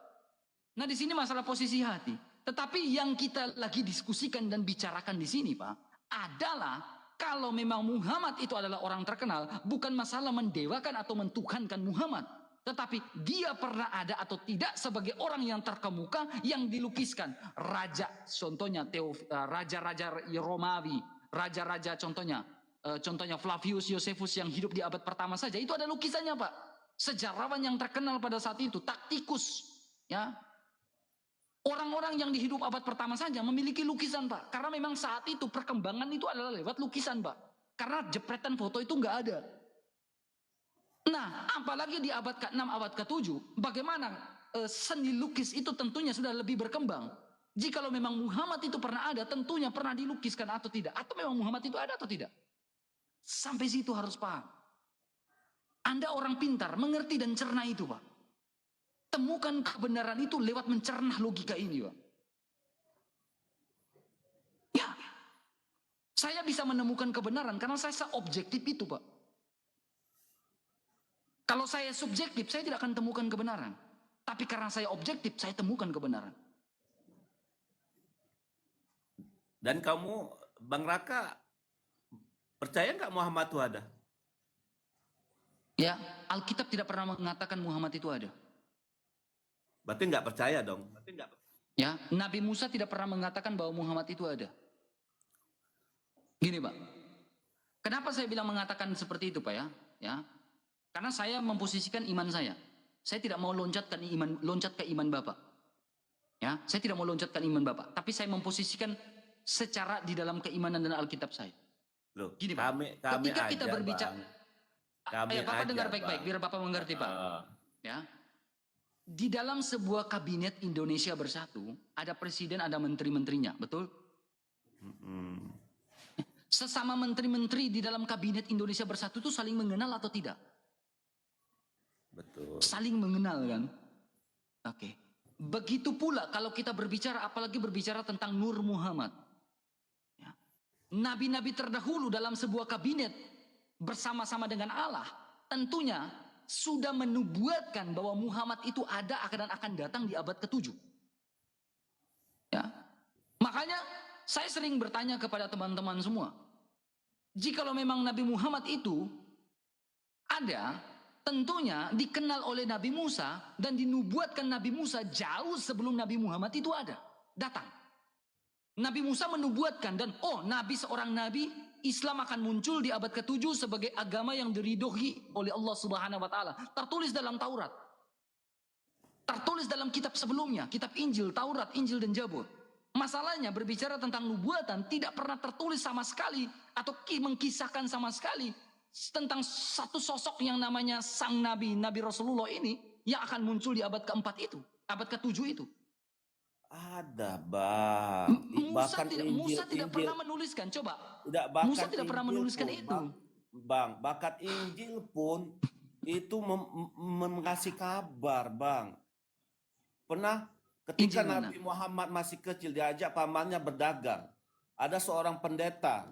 S1: Nah, di sini masalah posisi hati. Tetapi yang kita lagi diskusikan dan bicarakan di sini, Pak, adalah kalau memang Muhammad itu adalah orang terkenal, bukan masalah mendewakan atau mentuhankan Muhammad. Tetapi dia pernah ada atau tidak sebagai orang yang terkemuka yang dilukiskan. Raja, contohnya raja-raja Romawi, raja-raja contohnya Flavius Josephus yang hidup di abad pertama saja, itu ada lukisannya Pak. Sejarawan yang terkenal pada saat itu, Tacitus, ya. Orang-orang yang di hidup abad pertama saja memiliki lukisan Pak. Karena memang saat itu perkembangan itu adalah lewat lukisan Pak. Karena jepretan foto itu nggak ada. Nah, apalagi di abad ke-6, abad ke-7, bagaimana seni lukis itu tentunya sudah lebih berkembang. Jikalau memang Muhammad itu pernah ada, tentunya pernah dilukiskan atau tidak. Atau memang Muhammad itu ada atau tidak. Sampai situ harus paham. Anda orang pintar, mengerti dan cerna itu Pak. Temukan kebenaran itu lewat mencerna logika ini Pak. Ya, saya bisa menemukan kebenaran karena saya objektif itu Pak. Kalau saya subjektif, saya tidak akan temukan kebenaran. Tapi karena saya objektif, saya temukan kebenaran.
S3: Dan kamu, Bang Raka, percaya nggak Muhammad itu ada?
S1: Ya, Alkitab tidak pernah mengatakan Muhammad itu ada.
S3: Berarti nggak percaya dong?
S1: Ya, Nabi Musa tidak pernah mengatakan bahwa Muhammad itu ada. Gini Pak, kenapa saya bilang mengatakan seperti itu Pak ya? Ya, karena saya memposisikan iman saya. Saya tidak mau loncat ke iman Bapak. Ya, saya tidak mau loncat ke iman Bapak. Tapi saya memposisikan secara di dalam keimanan dan Alkitab saya.
S3: Loh,
S1: gini Pak, ketika kita berbicara, Bapak dengar baik-baik, biar Bapak mengerti Pak. Ya, di dalam sebuah kabinet Indonesia Bersatu, ada presiden, ada menteri-menterinya, betul? Sesama menteri-menteri di dalam kabinet Indonesia Bersatu itu saling mengenal atau tidak?
S3: Betul.
S1: Saling mengenal kan? Oke. Begitu pula kalau kita berbicara, apalagi berbicara tentang Nur Muhammad. Ya. Nabi-nabi terdahulu dalam sebuah kabinet bersama-sama dengan Allah, tentunya sudah menubuatkan bahwa Muhammad itu ada dan akan datang di abad ke-7. Ya. Makanya saya sering bertanya kepada teman-teman semua, jikalau memang Nabi Muhammad itu ada, tentunya dikenal oleh Nabi Musa dan dinubuatkan Nabi Musa jauh sebelum Nabi Muhammad itu ada, datang. Nabi Musa menubuatkan dan Nabi seorang Nabi, Islam akan muncul di abad ke-7 sebagai agama yang diridhoi oleh Allah Subhanahu wa taala. Tertulis dalam Taurat. Tertulis dalam kitab sebelumnya, kitab Injil, Taurat, Injil dan Zabur. Masalahnya berbicara tentang nubuatan tidak pernah tertulis sama sekali atau mengkisahkan sama sekali tentang satu sosok yang namanya sang Nabi, Nabi Rasulullah ini yang akan muncul di abad ke-4 itu, abad ke-7 itu.
S3: Ada Bang.
S1: Musa tidak pernah menuliskan, coba.
S3: Musa tidak pernah menuliskan
S1: pun, itu.
S3: Bang, bahkan Injil pun itu mengasih kabar Bang. Pernah ketika Nabi Muhammad masih kecil diajak pamannya berdagang. Ada seorang pendeta,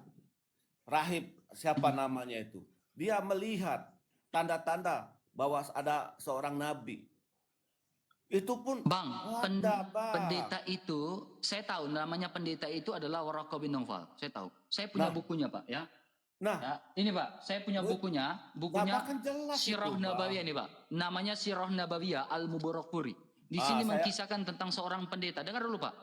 S3: rahib, siapa namanya itu. Dia melihat tanda-tanda bahwa ada seorang nabi. Itu pun
S1: Bang, pendeta itu, saya tahu namanya pendeta itu adalah Waraqah bin Nawfal. Saya tahu. Saya punya bukunya Pak ya. Nah, ya, ini Pak, saya punya bukunya Sirah Nabawiyah ini Pak. Namanya Sirah Nabawiyah Al-Mubarakfuri. Di sini mengkisahkan tentang seorang pendeta. Dengar dulu Pak.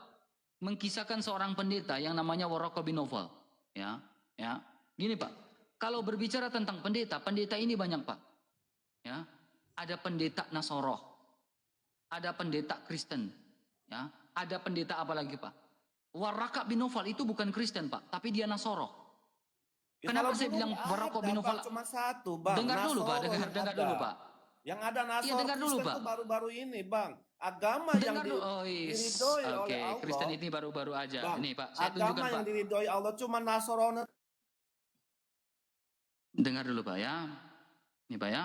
S1: Mengkisahkan seorang pendeta yang namanya Waraqah bin Nawfal. Ya, ya. Gini Pak, kalau berbicara tentang pendeta, pendeta ini banyak Pak. Ya, ada pendeta Nasoroh, ada pendeta Kristen, ya, ada pendeta apa lagi Pak? Waraqah bin Nawfal itu bukan Kristen Pak, tapi dia Nasoroh. Ya, kenapa saya bilang Waraqah bin Nawfal?
S3: Cuma satu Bang.
S1: Dengar dulu Pak, dengar dulu Pak.
S3: Yang ada Nasoroh ya, dengar dulu, Pak. Baru-baru ini Bang. Agama
S1: dengar
S3: yang diridhoi oleh Allah.
S1: Kristen ini baru-baru aja.
S3: Bang,
S1: ini Pak, saya tunjukkan Pak.
S3: Agama yang diridhoi Allah cuma Nasoroh.
S1: Dengar dulu Pak ya. Ini Pak ya.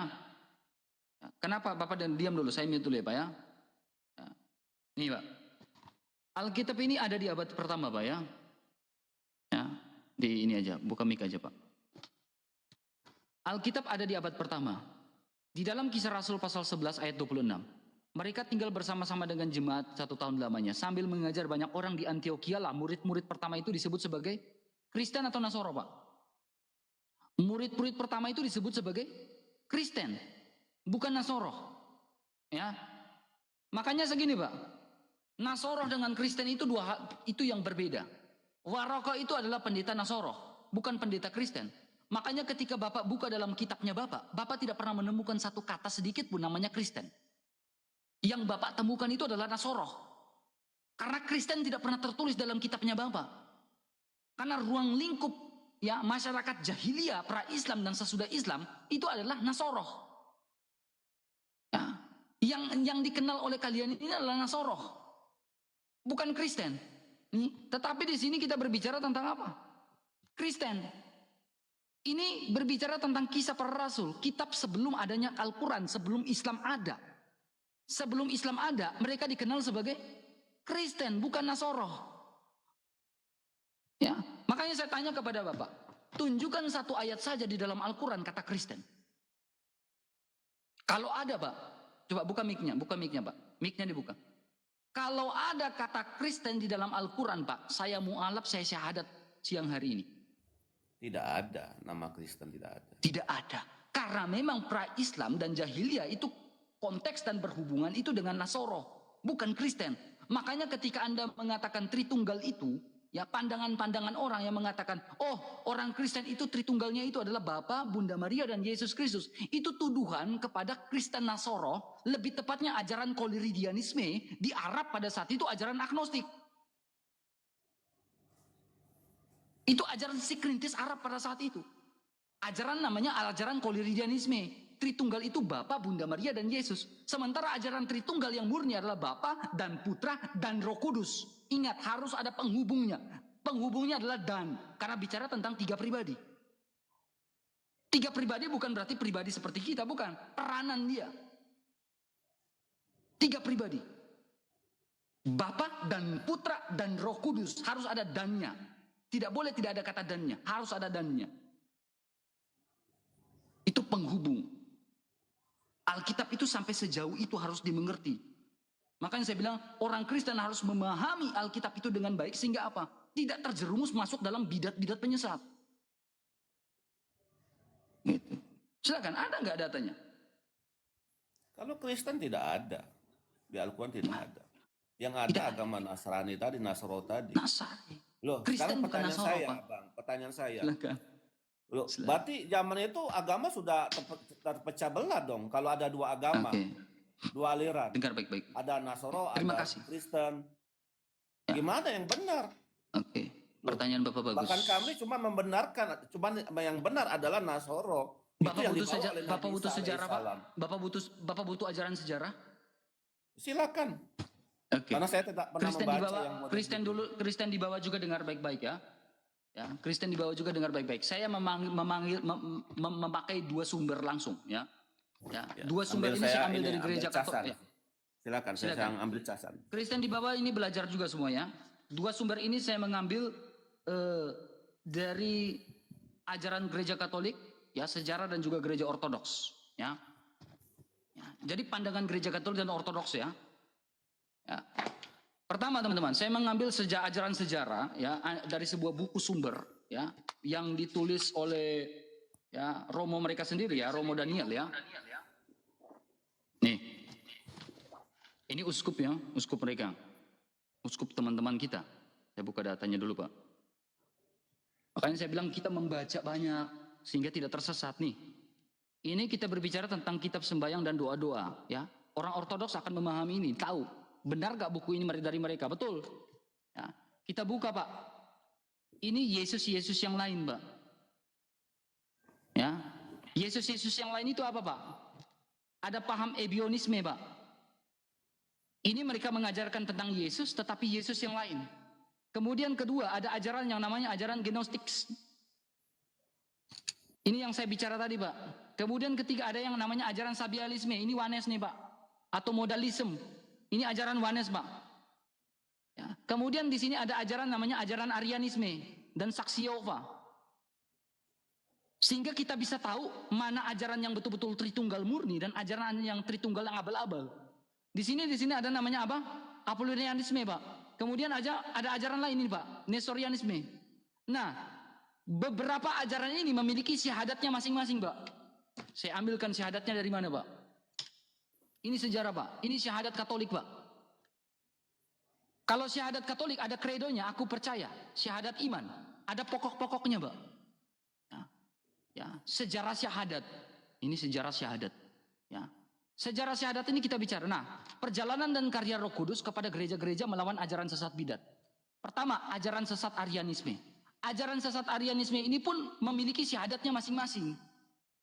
S1: Kenapa Bapak diam dulu? Saya mute dulu ya Pak ya. Ini Pak. Alkitab ini ada di abad pertama Pak ya. Ya, di ini aja, buka mic aja Pak. Alkitab ada di abad pertama. Di dalam Kisah Rasul pasal 11 ayat 26. Mereka tinggal bersama-sama dengan jemaat 1 tahun lamanya. Sambil mengajar banyak orang di Antioquia lah. Murid-murid pertama itu disebut sebagai Kristen atau Nasoro Pak? Murid-murid pertama itu disebut sebagai Kristen, bukan Nasoroh. Ya, makanya segini Pak, Nasoroh dengan Kristen itu itu yang berbeda. Waroko itu adalah pendeta Nasoroh, bukan pendeta Kristen. Makanya ketika Bapak buka dalam kitabnya Bapak tidak pernah menemukan satu kata sedikit pun namanya Kristen. Yang Bapak temukan itu adalah Nasoroh. Karena Kristen tidak pernah tertulis dalam kitabnya Bapak. Karena ruang lingkup ya masyarakat jahiliyah, pra-Islam dan sesudah Islam itu adalah Nasoroh. Ya, yang dikenal oleh kalian ini adalah Nasoroh, bukan Kristen. Tetapi di sini kita berbicara tentang apa? Kristen. Ini berbicara tentang kisah para rasul, kitab sebelum adanya Al-Quran, sebelum Islam ada. Sebelum Islam ada, mereka dikenal sebagai Kristen, bukan Nasoroh. Ya, makanya saya tanya kepada Bapak, tunjukkan satu ayat saja di dalam Al-Quran kata Kristen. Kalau ada Pak, coba buka mic-nya Pak, mic-nya dibuka. Kalau ada kata Kristen di dalam Al-Quran Pak, saya mu'alaf, saya syahadat siang hari ini.
S3: Tidak ada nama Kristen, tidak ada.
S1: Tidak ada. Karena memang pra-Islam dan jahiliyah itu konteks dan berhubungan itu dengan Nasoroh, bukan Kristen. Makanya ketika Anda mengatakan Tritunggal itu, ya pandangan-pandangan orang yang mengatakan, oh orang Kristen itu Tritunggalnya itu adalah Bapa, Bunda Maria dan Yesus Kristus. Itu tuduhan kepada Kristen Nasoroh, lebih tepatnya ajaran Koliridianisme di Arab pada saat itu ajaran agnostik. Itu ajaran sikrintis Arab pada saat itu. Ajaran namanya ajaran Koliridianisme. Tritunggal itu Bapa, Bunda Maria dan Yesus. Sementara ajaran Tritunggal yang murni adalah Bapa dan Putra dan Roh Kudus. Ingat, harus ada penghubungnya. Penghubungnya adalah dan. Karena bicara tentang tiga pribadi. Tiga pribadi bukan berarti pribadi seperti kita, bukan. Peranan dia. Tiga pribadi. Bapa dan Putra dan Roh Kudus. Harus ada dannya. Tidak boleh tidak ada kata dannya. Harus ada dannya. Itu penghubung. Alkitab itu sampai sejauh itu harus dimengerti. Makanya saya bilang orang Kristen harus memahami Alkitab itu dengan baik sehingga apa? Tidak terjerumus masuk dalam bidat-bidat penyesat. Gitu. Silakan, ada nggak datanya?
S3: Kalau Kristen tidak ada. Di Al-Quran tidak ada. Yang ada
S1: Tidak
S3: agama Nasrani tadi, Nasro tadi.
S1: Nasrani.
S3: Loh,
S1: Kristen
S3: sekarang
S1: bukan
S3: pertanyaan
S1: Nasoro,
S3: saya,
S1: Pak.
S3: Bang. Pertanyaan saya.
S1: Silakan.
S3: Loh,
S1: Silakan.
S3: berarti zaman itu agama sudah terpecah belah dong. Kalau ada dua agama,
S1: Oke.
S3: dua aliran.
S1: Dengar baik-baik.
S3: Ada Nasoro,
S1: Terima
S3: ada
S1: kasih.
S3: Kristen.
S1: Ya.
S3: Gimana yang benar?
S1: Oke. Pertanyaan Bapak bagus.
S3: Bahkan kami cuma membenarkan, cuma yang benar adalah Nasoro.
S1: Bapak
S3: yang
S1: butuh
S3: dibawa
S1: saja,
S3: oleh Nabi
S1: Bapak butuh
S3: Isa
S1: sejarah, Pak.
S3: alaihissalam.
S1: Bapak butuh ajaran sejarah.
S3: Silakan.
S1: Oke.
S3: Karena saya tidak pernah
S1: Kristen
S3: membaca
S1: dibawa,
S3: yang model
S1: Kristen
S3: itu.
S1: dulu, Kristen dibawa juga dengar baik-baik ya. Ya, Kristen dibawa juga dengar baik-baik. Saya memakai dua sumber langsung ya. Ya, dua sumber ini saya ambil dari gereja Katolik. Ya.
S3: Silakan, saya ambil casan.
S1: Kristen di bawah ini belajar juga semua ya. Dua sumber ini saya mengambil dari ajaran gereja Katolik, ya sejarah dan juga gereja Ortodoks, ya. Ya, jadi pandangan gereja Katolik dan Ortodoks ya. Ya. Pertama teman-teman, saya mengambil ajaran sejarah ya dari sebuah buku sumber ya yang ditulis oleh ya Romo mereka sendiri ya, Romo Daniel ya. Nih. Ini uskup ya, uskup mereka. Uskup teman-teman kita. Saya buka datanya dulu, Pak. Makanya saya bilang kita membaca banyak sehingga tidak tersesat nih. Ini kita berbicara tentang kitab sembahyang dan doa-doa ya. Orang Ortodoks akan memahami ini, tahu benar gak buku ini dari mereka? Betul. Ya. Kita buka, Pak. Ini Yesus yang lain, Pak. Ya. Yesus yang lain itu apa, Pak? Ada paham ebionisme, Pak. Ini mereka mengajarkan tentang Yesus, tetapi Yesus yang lain. Kemudian kedua, ada ajaran yang namanya ajaran Gnostics. Ini yang saya bicara tadi, Pak. Kemudian ketiga, ada yang namanya ajaran Sabialisme. Ini Wanes nih, Pak. Atau modalisme. Ini ajaran Wanes, Pak. Ya. Kemudian di sini ada ajaran namanya ajaran Arianisme dan Saksi Yehova. Sehingga kita bisa tahu mana ajaran yang betul-betul Tritunggal murni dan ajaran yang Tritunggal yang abal-abal. Di sini ada namanya apa? Apollinarianisme, Pak. Kemudian ada ajaran lain ini, Pak, Nestorianisme. Nah, beberapa ajaran ini memiliki syahadatnya masing-masing, Pak. Saya ambilkan syahadatnya dari mana, Pak? Ini sejarah, Pak. Ini syahadat Katolik, Pak. Kalau syahadat Katolik ada kredonya, aku percaya. Syahadat iman, ada pokok-pokoknya, Pak. Ya, sejarah syahadat. Ini sejarah syahadat. Ya. Sejarah syahadat ini kita bicara. Nah, perjalanan dan karya Roh Kudus kepada gereja-gereja melawan ajaran sesat bidat. Pertama, ajaran sesat Arianisme. Ajaran sesat Arianisme ini pun memiliki syahadatnya masing-masing.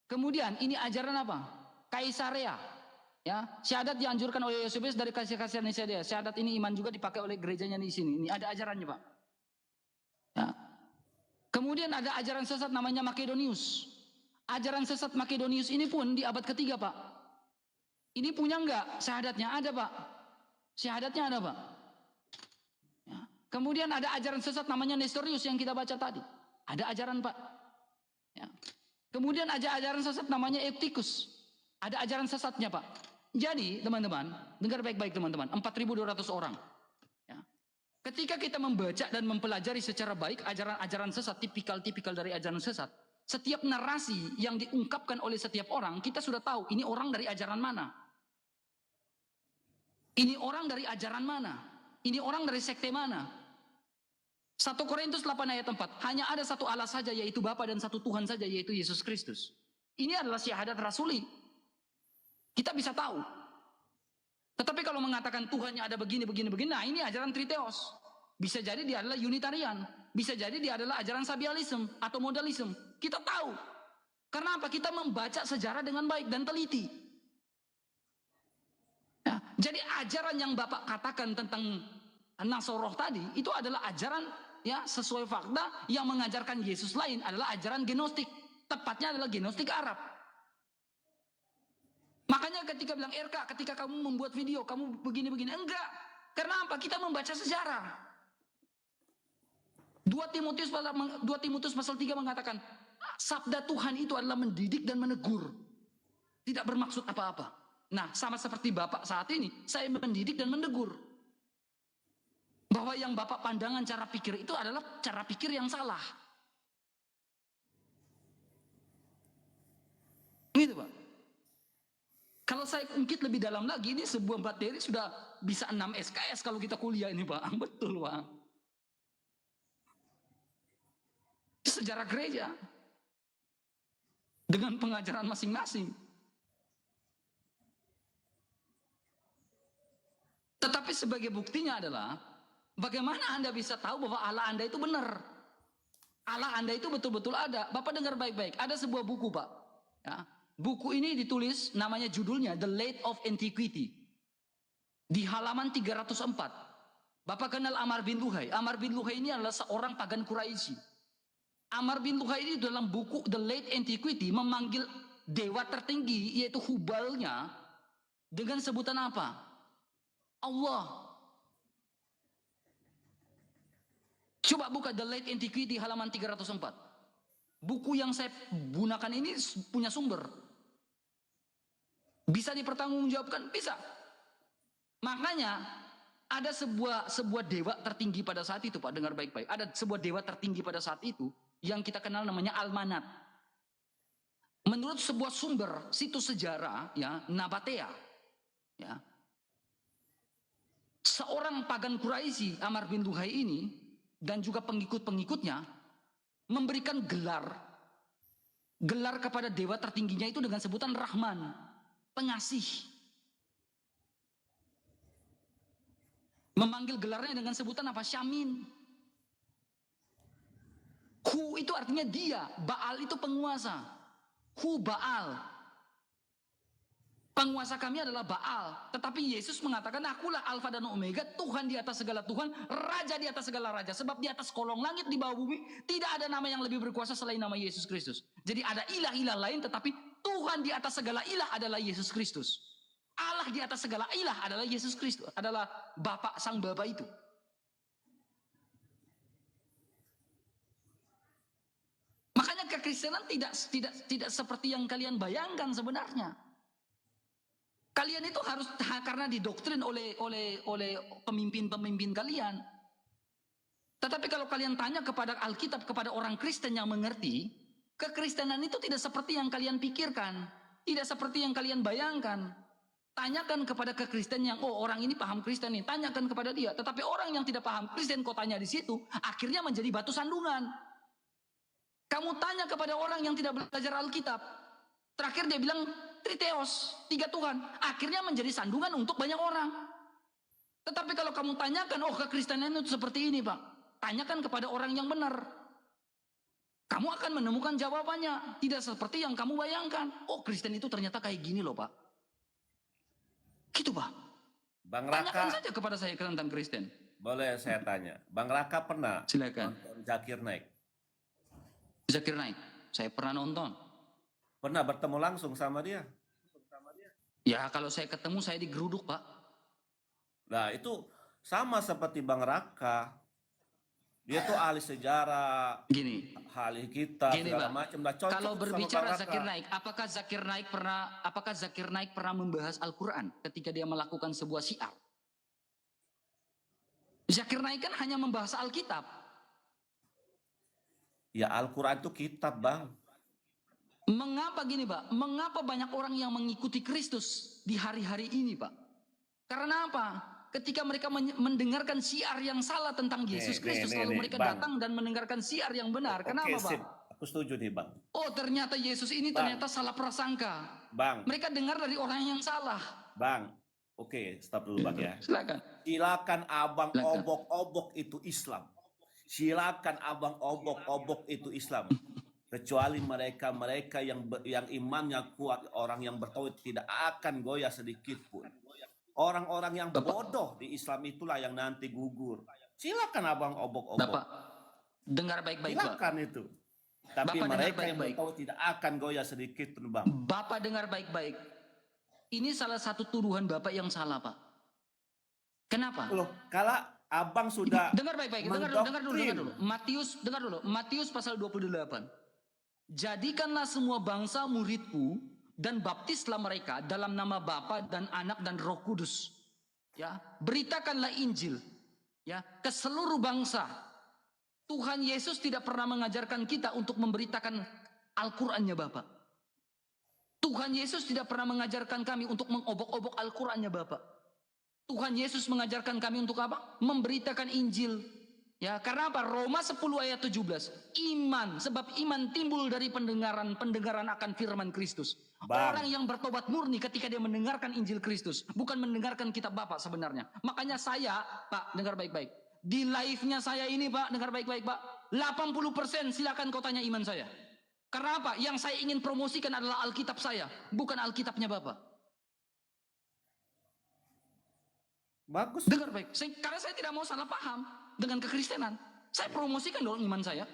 S1: Kemudian ini ajaran apa? Kaisarea. Ya, syahadat dianjurkan oleh Yosephus dari kasih-kasihan Nicaea. Syahadat ini iman juga dipakai oleh gerejanya di sini. Ini ada ajarannya, Pak. Ya. Kemudian ada ajaran sesat namanya Makedonius. Ajaran sesat Makedonius ini pun di abad ketiga, Pak. Ini punya enggak syahadatnya? Ada, Pak. Syahadatnya ada, Pak. Ya. Kemudian ada ajaran sesat namanya Nestorius yang kita baca tadi. Ada ajaran, Pak. Ya. Kemudian ada ajaran sesat namanya Eutychus. Ada ajaran sesatnya, Pak. Jadi, teman-teman, dengar baik-baik, teman-teman. 4.200 orang. Ya. Ketika kita membaca dan mempelajari secara baik ajaran-ajaran sesat, tipikal-tipikal dari ajaran sesat, setiap narasi yang diungkapkan oleh setiap orang, kita sudah tahu ini orang dari ajaran mana. Ini orang dari ajaran mana. Ini orang dari sekte mana. 1 Korintus 8 ayat 4. Hanya ada satu Allah saja, yaitu Bapa, dan satu Tuhan saja, yaitu Yesus Kristus. Ini adalah syahadat rasuli. Kita bisa tahu. Tetapi kalau mengatakan Tuhannya ada begini, nah ini ajaran Triteos. Bisa jadi dia adalah Unitarian. Bisa jadi dia adalah ajaran Sabialisme atau Modalisme. Kita tahu. Karena apa? Kita membaca sejarah dengan baik dan teliti. Nah, jadi ajaran yang Bapak katakan tentang Nasoroh tadi, itu adalah ajaran ya sesuai fakta yang mengajarkan Yesus lain adalah ajaran Gnostik. Tepatnya adalah Gnostik Arab. Makanya ketika bilang RK, ketika kamu membuat video, kamu begini-begini. Enggak. Karena apa? Kita membaca sejarah. 2 Timotius pasal 3 mengatakan, sabda Tuhan itu adalah mendidik dan menegur. Tidak bermaksud apa-apa. Nah, sama seperti Bapak saat ini, saya mendidik dan menegur. Bahwa yang Bapak pandangan cara pikir itu adalah cara pikir yang salah. Gitu, Pak. Kalau saya ungkit lebih dalam lagi, ini sebuah materi sudah bisa 6 SKS kalau kita kuliah ini, Pak. Betul, Pak. Sejarah gereja. Dengan pengajaran masing-masing. Tetapi sebagai buktinya adalah, bagaimana Anda bisa tahu bahwa Allah Anda itu benar? Allah Anda itu betul-betul ada. Bapak dengar baik-baik. Ada sebuah buku, Pak. Ya. Buku ini ditulis, namanya judulnya The Light of Antiquity. Di halaman 304. Bapak kenal Amar bin Luhai. Amar bin Luhai ini adalah seorang pagan Quraisy. Amar bin Luhai ini dalam buku The Late Antiquity memanggil dewa tertinggi, yaitu Hubalnya, dengan sebutan apa? Allah. Coba buka The Late Antiquity halaman 304. Buku yang saya gunakan ini punya sumber. Bisa dipertanggungjawabkan? Bisa. Makanya ada sebuah dewa tertinggi pada saat itu, Pak, dengar baik-baik. Ada sebuah dewa tertinggi pada saat itu yang kita kenal namanya Almanat. Menurut sebuah sumber situs sejarah, ya, Nabatea, ya, seorang pagan Quraisy, Amar bin Luhai ini, dan juga pengikut-pengikutnya memberikan gelar kepada dewa tertingginya itu dengan sebutan Rahman, pengasih. Memanggil gelarnya dengan sebutan apa? Syamin. Hu itu artinya dia, Baal itu penguasa. Hu Baal. Penguasa kami adalah Baal. Tetapi Yesus mengatakan, akulah Alfa dan Omega, Tuhan di atas segala Tuhan, Raja di atas segala Raja. Sebab di atas kolong langit, di bawah bumi, tidak ada nama yang lebih berkuasa selain nama Yesus Kristus. Jadi ada ilah-ilah lain, tetapi Tuhan di atas segala ilah adalah Yesus Kristus. Allah di atas segala ilah adalah Yesus Kristus, adalah Bapa, Sang Bapa itu. Makanya kekristenan tidak seperti yang kalian bayangkan sebenarnya. Kalian itu harus karena didoktrin oleh pemimpin-pemimpin kalian. Tetapi kalau kalian tanya kepada Alkitab, kepada orang Kristen yang mengerti, kekristenan itu tidak seperti yang kalian pikirkan, tidak seperti yang kalian bayangkan. Tanyakan kepada kekristen yang, oh orang ini paham Kristen nih, tanyakan kepada dia. Tetapi orang yang tidak paham Kristen, kau tanya di situ, akhirnya menjadi batu sandungan. Kamu tanya kepada orang yang tidak belajar Alkitab, terakhir dia bilang Triteos, 3 Tuhan, akhirnya menjadi sandungan untuk banyak orang. Tetapi kalau kamu tanyakan, oh kekristenan itu seperti ini Pak, tanyakan kepada orang yang benar. Kamu akan menemukan jawabannya, tidak seperti yang kamu bayangkan. Oh Kristen itu ternyata kayak gini loh Pak. Gitu Pak.
S3: Bang Raka,
S1: tanyakan saja kepada saya tentang Kristen.
S3: boleh saya tanya, Bang Raka pernah
S1: Silakan.
S3: nonton Zakir Naik?
S1: Zakir Naik, saya pernah nonton.
S3: Pernah bertemu langsung sama dia?
S1: Ya kalau saya ketemu saya digeruduk Pak.
S3: Nah itu sama seperti Bang Raka. Dia tuh ahli sejarah,
S1: Gini,
S3: ahli kitab,
S1: gini
S3: segala
S1: Pak.
S3: macam. Nah, cocok
S1: Kalau
S3: sama
S1: berbicara
S3: Bang Raka.
S1: Zakir Naik, apakah Zakir Naik pernah membahas Al-Quran ketika dia melakukan sebuah syiar? Zakir Naik kan hanya membahas Alkitab.
S3: Ya Al-Quran itu kitab Bang.
S1: Mengapa gini Pak? Mengapa banyak orang yang mengikuti Kristus di hari-hari ini Pak? Karena apa? Ketika mereka mendengarkan syiar yang salah tentang Yesus Kristus, lalu mereka
S3: Bang.
S1: datang dan mendengarkan syiar yang benar. Kenapa Pak?
S3: Sip. Aku setuju nih Bang.
S1: Oh ternyata Yesus ini
S3: Bang.
S1: ternyata salah prasangka.
S3: Bang,
S1: Mereka dengar dari orang yang salah.
S3: Bang. Oke, stop dulu Bang ya.
S1: Silakan.
S3: Silakan abang
S1: Silakan.
S3: obok-obok itu Islam. Silakan abang obok-obok itu Islam. Kecuali mereka yang imannya kuat, orang yang bertauhid tidak akan goyah sedikit pun. Orang-orang yang bodoh di Islam itulah yang nanti gugur. Silakan abang obok-obok.
S1: Bapak, dengar baik-baik Pak.
S3: Silakan itu. Tapi
S1: Bapak
S3: mereka
S1: dengar
S3: yang
S1: baik-baik.
S3: bertauhid tidak akan goyah sedikit pun Bang.
S1: Bapak dengar baik-baik. Ini salah satu tuduhan Bapak yang salah Pak. Kenapa?
S3: Loh, kalau abang sudah
S1: Dengar baik-baik, dengar dulu. Dengar dulu. Matius pasal 28. Jadikanlah semua bangsa muridku dan baptislah mereka dalam nama Bapa dan Anak dan Roh Kudus. Ya, beritakanlah Injil ya ke seluruh bangsa. Tuhan Yesus tidak pernah mengajarkan kita untuk memberitakan Al-Qur'annya Bapak. Tuhan Yesus tidak pernah mengajarkan kami untuk mengobok-obok Al-Qur'annya Bapak. Tuhan Yesus mengajarkan kami untuk apa? Memberitakan Injil. Ya, karena apa? Roma 10 ayat 17. Iman, sebab iman timbul dari pendengaran akan firman Kristus.
S3: Bang.
S1: Orang yang bertobat murni ketika dia mendengarkan Injil Kristus, bukan mendengarkan kitab Bapak sebenarnya. Makanya saya, Pak, dengar baik-baik. Di live-nya saya ini, Pak, dengar baik-baik, Pak. 80% silakan kau tanya iman saya. Karena apa? Yang saya ingin promosikan adalah Alkitab saya, bukan Alkitabnya Bapak.
S3: bagus.
S1: Dengar baik, karena saya tidak mau salah paham dengan kekristenan. Saya promosikan dong iman saya.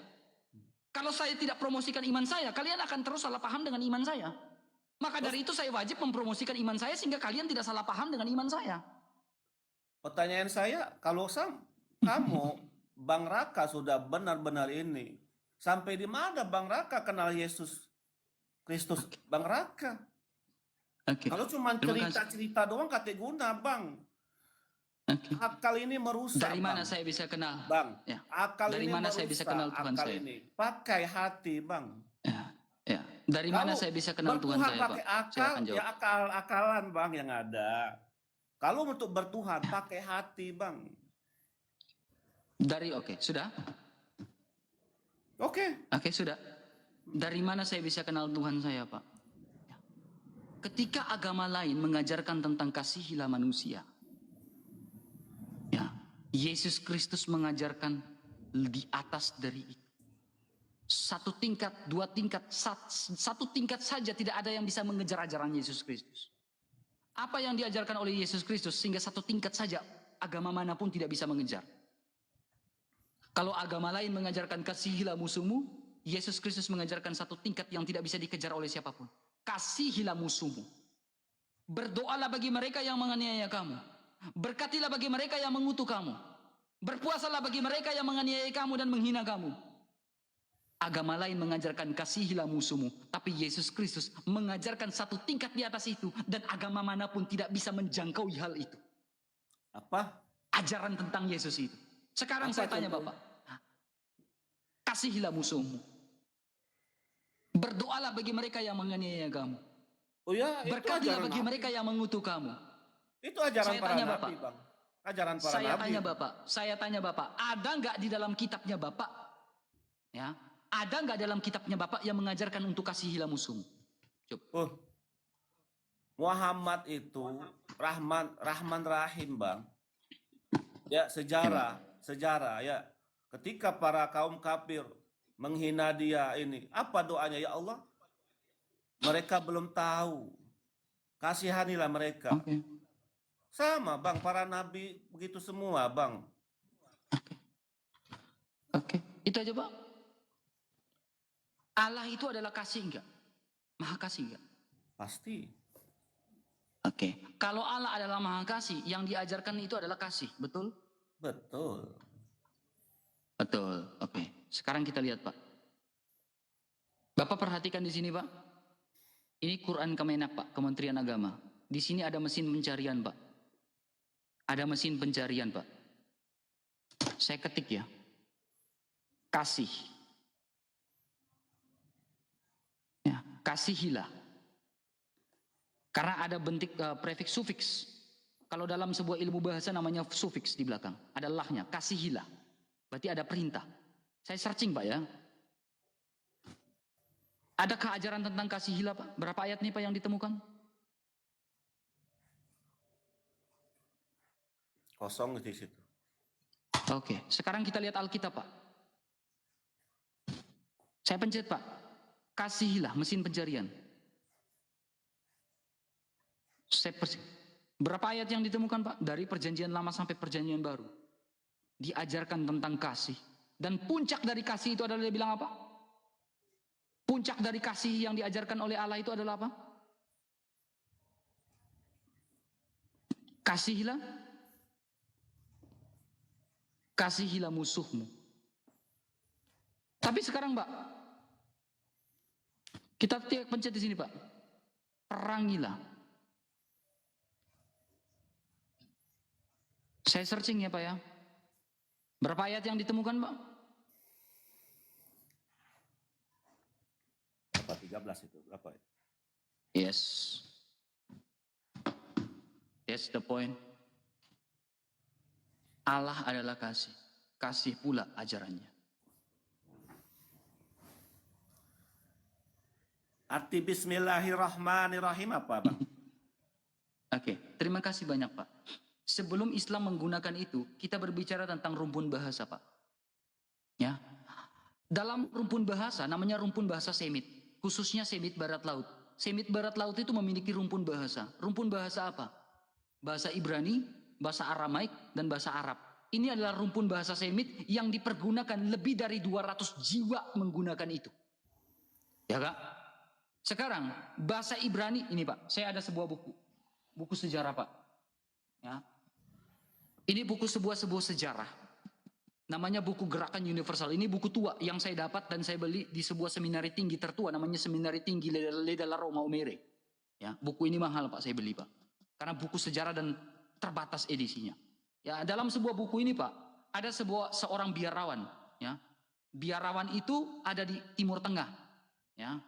S1: Kalau saya tidak promosikan iman saya, kalian akan terus salah paham dengan iman saya. Maka dari itu saya wajib mempromosikan iman saya sehingga kalian tidak salah paham dengan iman saya.
S3: Pertanyaan saya, kalau kamu, Bang Raka sudah benar-benar ini, sampai di mana Bang Raka kenal Yesus Kristus? Bang Raka. Kalau cuma cerita-cerita doang kata guna, Bang. Akal ini merusak.
S1: Dari mana
S3: Bang.
S1: saya bisa kenal?
S3: Bang,
S1: Ya.
S3: akal
S1: Dari
S3: ini
S1: mana
S3: merusak.
S1: saya bisa kenal Tuhan
S3: akal
S1: saya?
S3: ini. Pakai hati, Bang.
S1: Ya. Dari mana saya bisa kenal Tuhan saya, Pak?
S3: Pakai akal,
S1: Silakan jawab.
S3: ya akal-akalan, Bang, yang ada. Kalau untuk bertuhan, pakai hati, Bang.
S1: Sudah?
S3: Oke.
S1: Oke, sudah. Dari mana saya bisa kenal Tuhan saya, Pak? Ketika agama lain mengajarkan tentang kasihilah manusia, ya, Yesus Kristus mengajarkan di atas dari itu. Satu tingkat, dua tingkat, satu tingkat saja tidak ada yang bisa mengejar ajaran Yesus Kristus. Apa yang diajarkan oleh Yesus Kristus sehingga satu tingkat saja agama manapun tidak bisa mengejar. Kalau agama lain mengajarkan kasihilah musuhmu, Yesus Kristus mengajarkan satu tingkat yang tidak bisa dikejar oleh siapapun. Kasihilah musuhmu. Berdoalah bagi mereka yang menganiaya kamu. Berkatilah bagi mereka yang mengutuk kamu. Berpuasalah bagi mereka yang menganiaya kamu dan menghina kamu. Agama lain mengajarkan kasihilah musuhmu, tapi Yesus Kristus mengajarkan satu tingkat di atas itu dan agama manapun tidak bisa menjangkau hal itu.
S3: Apa?
S1: Ajaran tentang Yesus itu. Sekarang
S3: Apa
S1: saya tanya
S3: contoh?
S1: Bapak, Kasihilah musuhmu. Berdoalah bagi mereka yang menganiaya kamu.
S3: Oh ya, itu
S1: Berkatilah
S3: ajaran
S1: bagi
S3: Nabi.
S1: mereka yang mengutuk kamu.
S3: Itu ajaran
S1: Saya
S3: para
S1: tanya,
S3: nabi,
S1: Bapak.
S3: Bang. Ajaran para
S1: Saya
S3: nabi.
S1: tanya Bapak, ada nggak di dalam kitabnya Bapak? Ya, ada nggak dalam kitabnya Bapak yang mengajarkan untuk kasihilah musuhmu? Coba.
S3: Muhammad itu Rahman Rahim, Bang. Ya, sejarah ya. Ketika para kaum kafir menghina dia ini, apa doanya? Ya Allah, mereka belum tahu. Kasihanilah mereka.
S1: Okay.
S3: Sama, Bang, para nabi begitu semua, Bang.
S1: Oke. Itu aja, Bang. Allah itu adalah kasih enggak? Maha kasih enggak?
S3: Pasti.
S1: Oke. Kalau Allah adalah maha kasih, yang diajarkan itu adalah kasih, betul?
S3: Betul.
S1: Betul. Oke. Sekarang kita lihat, Pak. Bapak perhatikan di sini, Pak. Ini Quran Kemenak, Pak, Kementerian Agama. Di sini ada mesin pencarian, Pak. Ada mesin pencarian, Pak. Saya ketik ya. Kasih. Ya, kasihilah. Karena ada bentuk prefiks sufiks. Kalau dalam sebuah ilmu bahasa namanya sufiks di belakang. Ada lahnya, kasihilah. Berarti ada perintah. Saya searching, Pak, ya. Adakah ajaran tentang kasihilah, Pak? Berapa ayat nih, Pak, yang ditemukan?
S3: Kosong di situ.
S1: Oke, sekarang kita lihat Alkitab, Pak. Saya pencet, Pak. Kasihilah, mesin pencarian. Berapa ayat yang ditemukan, Pak? Dari perjanjian lama sampai perjanjian baru. Diajarkan tentang kasih. Dan puncak dari kasih itu adalah dia bilang apa? Puncak dari kasih yang diajarkan oleh Allah itu adalah apa? Kasihilah musuhmu. Tapi sekarang, Pak, kita pencet di sini, Pak. Perangilah. Saya searching ya, Pak, ya. Berapa ayat yang ditemukan, Pak?
S3: Berapa? 13 itu. Berapa itu?
S1: Yes. That's the point. Allah adalah kasih. Kasih pula ajarannya.
S3: Arti Bismillahirrahmanirrahim apa, Bang?
S1: Oke, terima kasih banyak, Pak. Sebelum Islam menggunakan itu, kita berbicara tentang rumpun bahasa, Pak. Ya. Dalam rumpun bahasa, namanya rumpun bahasa Semit. Khususnya Semit Barat Laut. Semit Barat Laut itu memiliki rumpun bahasa. Rumpun bahasa apa? Bahasa Ibrani, bahasa Aramaik, dan bahasa Arab. Ini adalah rumpun bahasa Semit yang dipergunakan lebih dari 200 jiwa menggunakan itu. Ya, Kak? Sekarang, bahasa Ibrani, ini, Pak. Saya ada sebuah buku. Buku sejarah, Pak. Ya. Ini buku sebuah sejarah. Namanya buku Gerakan Universal. Ini buku tua yang saya dapat dan saya beli di sebuah seminari tinggi tertua. Namanya Seminari Tinggi Le della Roma Umere. Ya, buku ini mahal, Pak, saya beli, Pak. Karena buku sejarah dan terbatas edisinya. Ya, dalam sebuah buku ini, Pak, ada seorang biarawan. Ya, biarawan itu ada di Timur Tengah. Ya,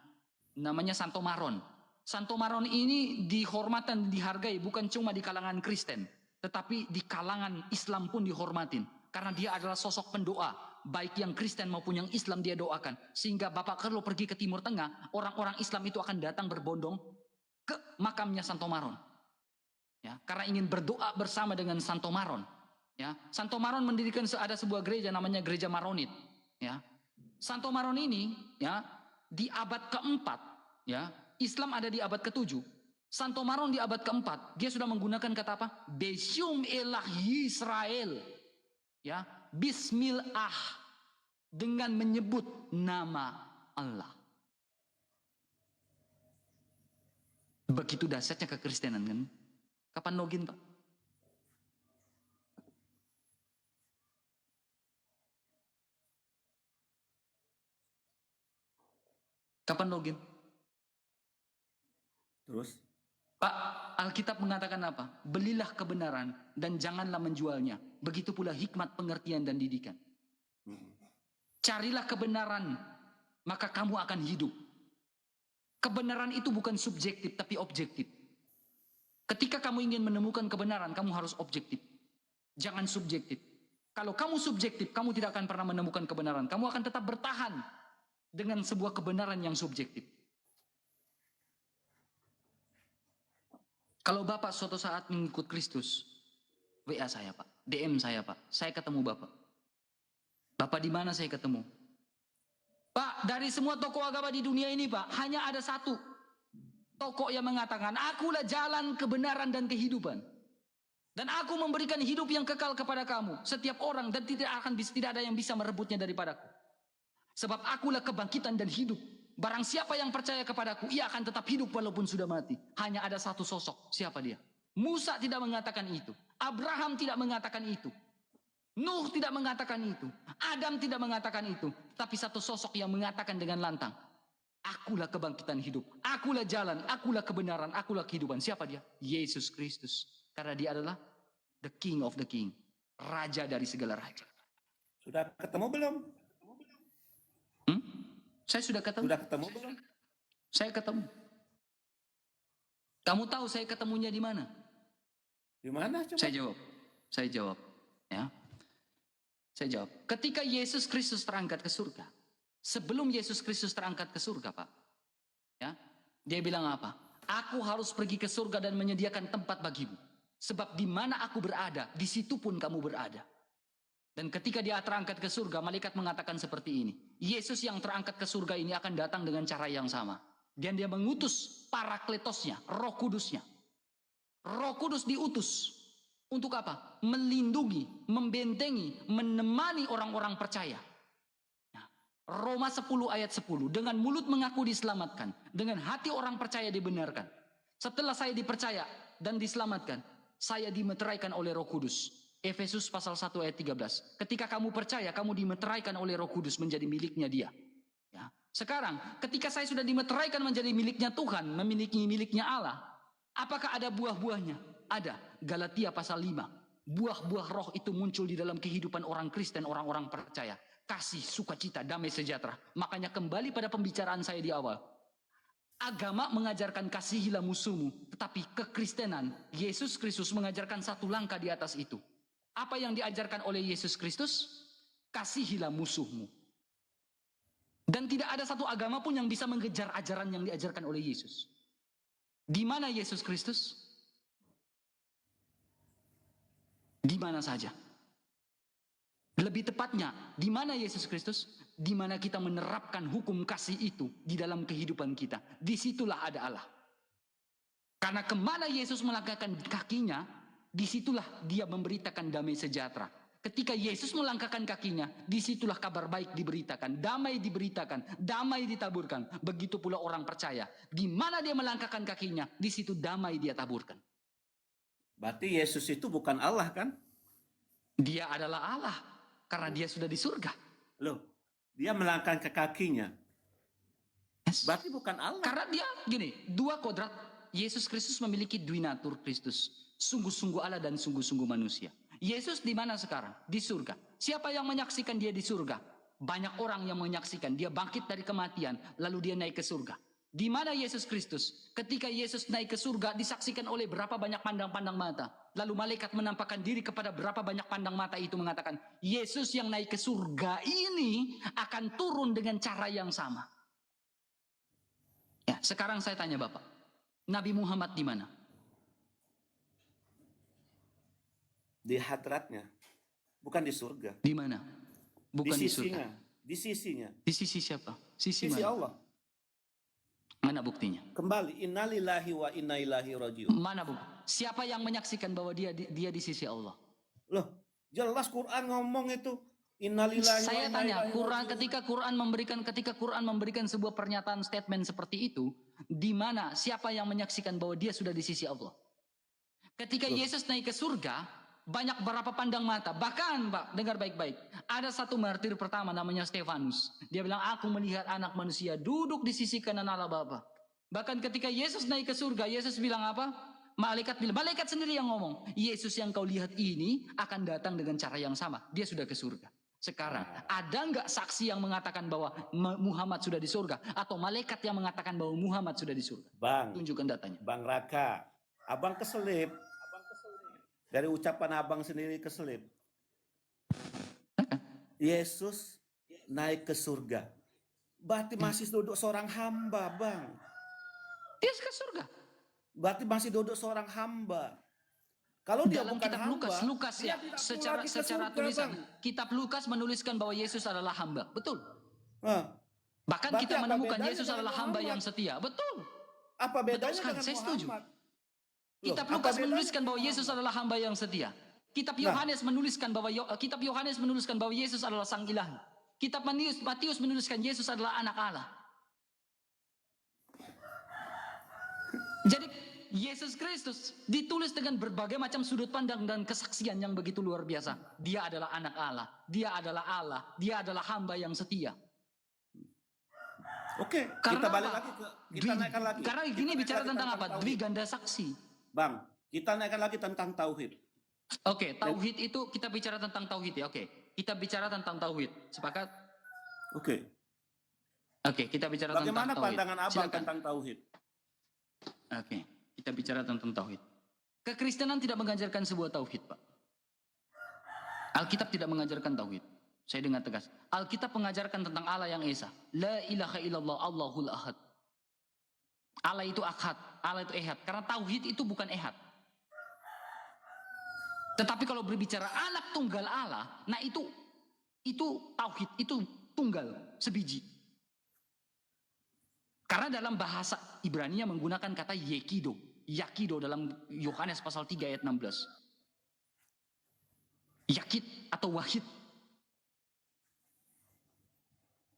S1: namanya Santo Maron. Santo Maron ini dihormati dan dihargai bukan cuma di kalangan Kristen, tetapi di kalangan Islam pun dihormatin. Karena dia adalah sosok pendoa, baik yang Kristen maupun yang Islam dia doakan. Sehingga Bapak kalau pergi ke Timur Tengah, orang-orang Islam itu akan datang berbondong ke makamnya Santo Maron. Ya, karena ingin berdoa bersama dengan Santo Maron. Ya, Santo Maron mendirikan ada sebuah gereja namanya Gereja Maronit. Ya, Santo Maron ini, ya, di abad keempat, ya, Islam ada di abad ke-7. Santo Maron di abad ke-4, dia sudah menggunakan kata apa? Beshum elah Yisrael. Ya, bismillah, dengan menyebut nama Allah. Begitu dahsyatnya kekristenan, kan? Kapan login, Pak? Kapan login?
S3: Terus?
S1: Pak, Alkitab mengatakan apa? Belilah kebenaran dan janganlah menjualnya. Begitu pula hikmat, pengertian, dan didikan. Carilah kebenaran, maka kamu akan hidup. Kebenaran itu bukan subjektif, tapi objektif. Ketika kamu ingin menemukan kebenaran, kamu harus objektif. Jangan subjektif. Kalau kamu subjektif, kamu tidak akan pernah menemukan kebenaran. Kamu akan tetap bertahan dengan sebuah kebenaran yang subjektif. Kalau Bapak suatu saat mengikut Kristus, WA saya Pak, DM saya Pak, saya ketemu Bapak. Bapak di mana saya ketemu? Pak, dari semua tokoh agama di dunia ini Pak, hanya ada satu tokoh yang mengatakan, akulah jalan, kebenaran, dan kehidupan. Dan aku memberikan hidup yang kekal kepada kamu, setiap orang, dan tidak ada yang bisa merebutnya daripadaku. Sebab akulah kebangkitan dan hidup. Barang siapa yang percaya kepadaku, ia akan tetap hidup walaupun sudah mati. Hanya ada satu sosok, siapa dia? Musa tidak mengatakan itu. Abraham tidak mengatakan itu. Nuh tidak mengatakan itu. Adam tidak mengatakan itu. Tapi satu sosok yang mengatakan dengan lantang, akulah kebangkitan hidup, akulah jalan, akulah kebenaran, akulah kehidupan. Siapa dia? Yesus Kristus. Karena dia adalah the King of the King. Raja dari segala raja.
S3: Sudah ketemu belum?
S1: Saya sudah ketemu.
S3: Sudah ketemu belum?
S1: Saya ketemu. Kamu tahu saya ketemunya di mana?
S3: Di mana coba?
S1: Saya jawab. Ya. Saya jawab. Ketika Yesus Kristus terangkat ke surga. Sebelum Yesus Kristus terangkat ke surga, Pak. Ya. Dia bilang apa? Aku harus pergi ke surga dan menyediakan tempat bagimu. Sebab di mana aku berada, di situ pun kamu berada. Dan ketika dia terangkat ke surga, malaikat mengatakan seperti ini. Yesus yang terangkat ke surga ini akan datang dengan cara yang sama. Dan dia mengutus parakletosnya, Roh Kudusnya. Roh Kudus diutus. Untuk apa? Melindungi, membentengi, menemani orang-orang percaya. Roma 10 ayat 10. Dengan mulut mengaku diselamatkan. Dengan hati orang percaya dibenarkan. Setelah saya dipercaya dan diselamatkan, saya dimeteraikan oleh Roh Kudus. Efesus pasal 1 ayat 13. Ketika kamu percaya, kamu dimeteraikan oleh Roh Kudus menjadi miliknya dia. Ya. Sekarang, ketika saya sudah dimeteraikan menjadi miliknya Tuhan, memiliki miliknya Allah, apakah ada buah-buahnya? Ada. Galatia pasal 5. Buah-buah roh itu muncul di dalam kehidupan orang Kristen, orang-orang percaya. Kasih, sukacita, damai sejahtera. Makanya kembali pada pembicaraan saya di awal. Agama mengajarkan kasihilah musuhmu. Tetapi kekristenan, Yesus Kristus mengajarkan satu langkah di atas itu. Apa yang diajarkan oleh Yesus Kristus? Kasihilah musuhmu. Dan tidak ada satu agama pun yang bisa mengejar ajaran yang diajarkan oleh Yesus. Di mana Yesus Kristus? Di mana saja. Lebih tepatnya, di mana Yesus Kristus? Di mana kita menerapkan hukum kasih itu di dalam kehidupan kita. Disitulah ada Allah. Karena kemana Yesus melangkahkan kakinya, disitulah dia memberitakan damai sejahtera. Ketika Yesus melangkahkan kakinya, disitulah kabar baik diberitakan, damai diberitakan, damai ditaburkan. Begitu pula orang percaya. Di mana dia melangkahkan kakinya, di situ damai dia taburkan.
S3: Berarti Yesus itu bukan Allah kan?
S1: Dia adalah Allah. Karena dia sudah di surga.
S3: Loh, dia melangkahkan ke kakinya.
S1: Yes.
S3: Berarti bukan Allah.
S1: Karena dia gini, dua kodrat. Yesus Kristus memiliki duinatur Kristus. Sungguh-sungguh Allah dan sungguh-sungguh manusia. Yesus di mana sekarang? Di surga. Siapa yang menyaksikan dia di surga? Banyak orang yang menyaksikan. Dia bangkit dari kematian, lalu dia naik ke surga. Di mana Yesus Kristus? Ketika Yesus naik ke surga, disaksikan oleh berapa banyak pandang-pandang mata. Lalu malaikat menampakkan diri kepada berapa banyak pandang mata itu mengatakan, Yesus yang naik ke surga ini akan turun dengan cara yang sama. Ya, sekarang saya tanya Bapak, Nabi Muhammad di mana?
S3: Di hadratnya, bukan di surga.
S1: Di mana? Bukan di surga.
S3: Di sisinya.
S1: Di sisi siapa? Sisi
S3: Sisi
S1: mana?
S3: Allah.
S1: Mana buktinya?
S3: Kembali, innalillahi wa inna ilaihi rajiun.
S1: Mana bukti? Siapa yang menyaksikan bahwa dia di sisi Allah?
S3: Loh, jelas Quran ngomong itu. Innalillahi wa
S1: Saya
S3: inna
S1: tanya,
S3: ilaihi
S1: Quran
S3: rajiun.
S1: ketika Quran memberikan sebuah pernyataan statement seperti itu, di mana siapa yang menyaksikan bahwa dia sudah di sisi Allah? Ketika Yesus naik ke surga, banyak berapa pandang mata. Bahkan, Pak, dengar baik-baik. Ada satu martir pertama namanya Stefanus. Dia bilang, aku melihat anak manusia duduk di sisi kanan Allah Bapa. Bahkan ketika Yesus naik ke surga, Yesus bilang apa? Malaikat sendiri yang ngomong. Yesus yang kau lihat ini akan datang dengan cara yang sama. Dia sudah ke surga. Sekarang, ada nggak saksi yang mengatakan bahwa Muhammad sudah di surga? Atau malaikat yang mengatakan bahwa Muhammad sudah di surga?
S3: Bang,
S1: tunjukkan datanya.
S3: Bang Raka, abang keselip. Dari ucapan abang sendiri keselip. Yesus naik ke surga. Berarti masih duduk seorang hamba, Bang.
S1: Dia ke surga.
S3: Berarti masih duduk seorang hamba. Kalau dia
S1: dalam
S3: bukan
S1: kitab
S3: hamba,
S1: Lukas ya, secara tulisan, kitab Lukas menuliskan bahwa Yesus adalah hamba, betul. Bahkan
S3: berarti
S1: kita
S3: apa
S1: menemukan
S3: bedanya
S1: Yesus
S3: dengan
S1: adalah hamba
S3: Muhammad?
S1: yang setia, betul.
S3: Apa bedanya
S1: sekali,
S3: dengan
S1: saya setuju.
S3: Muhammad?
S1: Kitab
S3: Loh,
S1: Lukas
S3: apa
S1: menuliskan
S3: bedanya
S1: bahwa Yesus adalah hamba yang setia. Kitab Yohanes menuliskan bahwa Yesus adalah sang ilahi. Kitab Matius menuliskan Yesus adalah anak Allah. Jadi Yesus Kristus ditulis dengan berbagai macam sudut pandang dan kesaksian yang begitu luar biasa. Dia adalah anak Allah, dia adalah Allah, dia adalah hamba yang setia.
S3: Oke,
S1: Karena
S3: kita balik
S1: apa?
S3: lagi kita naikkan lagi.
S1: Karena gini bicara tentang apa?
S3: Tauhid.
S1: Dwiganda saksi.
S3: Bang, kita naikkan lagi tentang tauhid.
S1: Oke, tauhid itu kita bicara tentang tauhid ya. Oke, kita bicara tentang tauhid. Sepakat?
S3: Oke.
S1: Oke, kita bicara
S3: Bagaimana
S1: tentang tauhid.
S3: pandangan abang
S1: Silakan.
S3: tentang tauhid?
S1: Oke, kita bicara tentang tauhid. Kekristenan tidak mengajarkan sebuah tauhid, Pak. Alkitab tidak mengajarkan tauhid. Saya dengar tegas. Alkitab mengajarkan tentang Allah yang esa. La ilaha illallah Allahul ahad. Allah itu ahad, Allah itu ehad. Karena tauhid itu bukan ehad. Tetapi kalau berbicara anak tunggal Allah, nah itu tauhid, itu tunggal, sebiji. Karena dalam bahasa Ibrani menggunakan kata yakido dalam Yohanes pasal 3 ayat 16. Yakid atau wahid.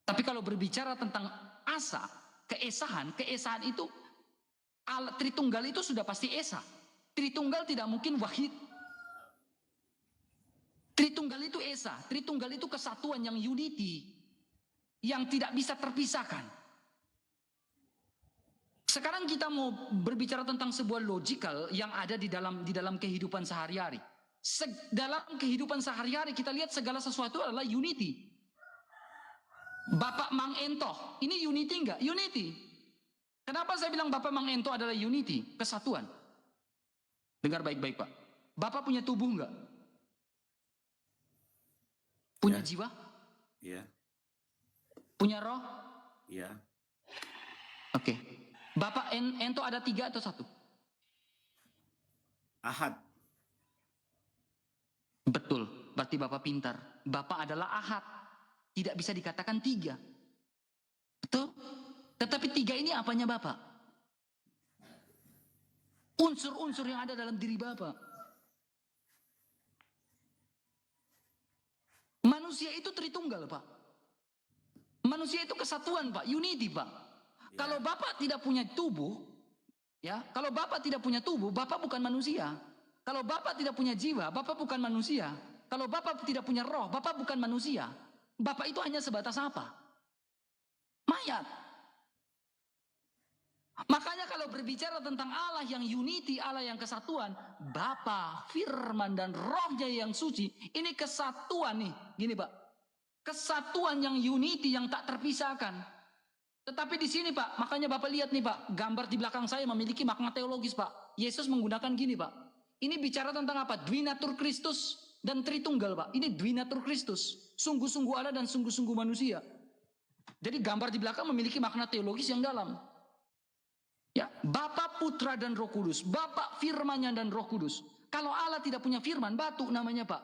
S1: Tapi kalau berbicara tentang asa, keesahan itu Tritunggal itu sudah pasti esa. Tritunggal tidak mungkin wahid. Tritunggal itu esa. Tritunggal itu kesatuan yang unity, yang tidak bisa terpisahkan. Sekarang kita mau berbicara tentang sebuah logikal yang ada di dalam kehidupan sehari-hari. Dalam kehidupan sehari-hari kita lihat segala sesuatu adalah unity. Bapak Mang Ento, ini unity enggak? Unity. Kenapa saya bilang Bapak Mang Ento adalah unity? Kesatuan. Dengar baik-baik Pak. Bapak punya tubuh enggak? Punya jiwa?
S3: Iya.
S1: Punya roh?
S3: Iya.
S1: Oke. Bapak Ento ada 3 atau 1?
S3: Ahad.
S1: Betul. Berarti Bapak pintar. Bapak adalah ahad. Tidak bisa dikatakan 3. Betul? Tetapi 3 ini apanya Bapak? Unsur-unsur yang ada dalam diri Bapak. Manusia itu Tritunggal, Pak. Manusia itu kesatuan, Pak. Unity, Pak. Ya. Kalau Bapak tidak punya tubuh, ya, kalau Bapak tidak punya tubuh, Bapak bukan manusia. Kalau Bapak tidak punya jiwa, Bapak bukan manusia. Kalau Bapak tidak punya roh, Bapak bukan manusia. Bapak itu hanya sebatas apa? Mayat. Makanya kalau berbicara tentang Allah yang unity, Allah yang kesatuan, Bapa, Firman dan Rohnya yang suci, ini kesatuan nih. Gini Pak, kesatuan yang unity yang tak terpisahkan. Tetapi di sini Pak, makanya Bapak lihat nih Pak, gambar di belakang saya memiliki makna teologis Pak. Yesus menggunakan gini Pak. Ini bicara tentang apa? Dwinatur Kristus dan Tritunggal Pak. Ini Dwinatur Kristus. Sungguh-sungguh Allah dan sungguh-sungguh manusia. Jadi gambar di belakang memiliki makna teologis yang dalam. Ya, Bapa, Putra dan Roh Kudus. Bapa, Firman-Nya dan Roh Kudus. Kalau Allah tidak punya firman, batu namanya Pak.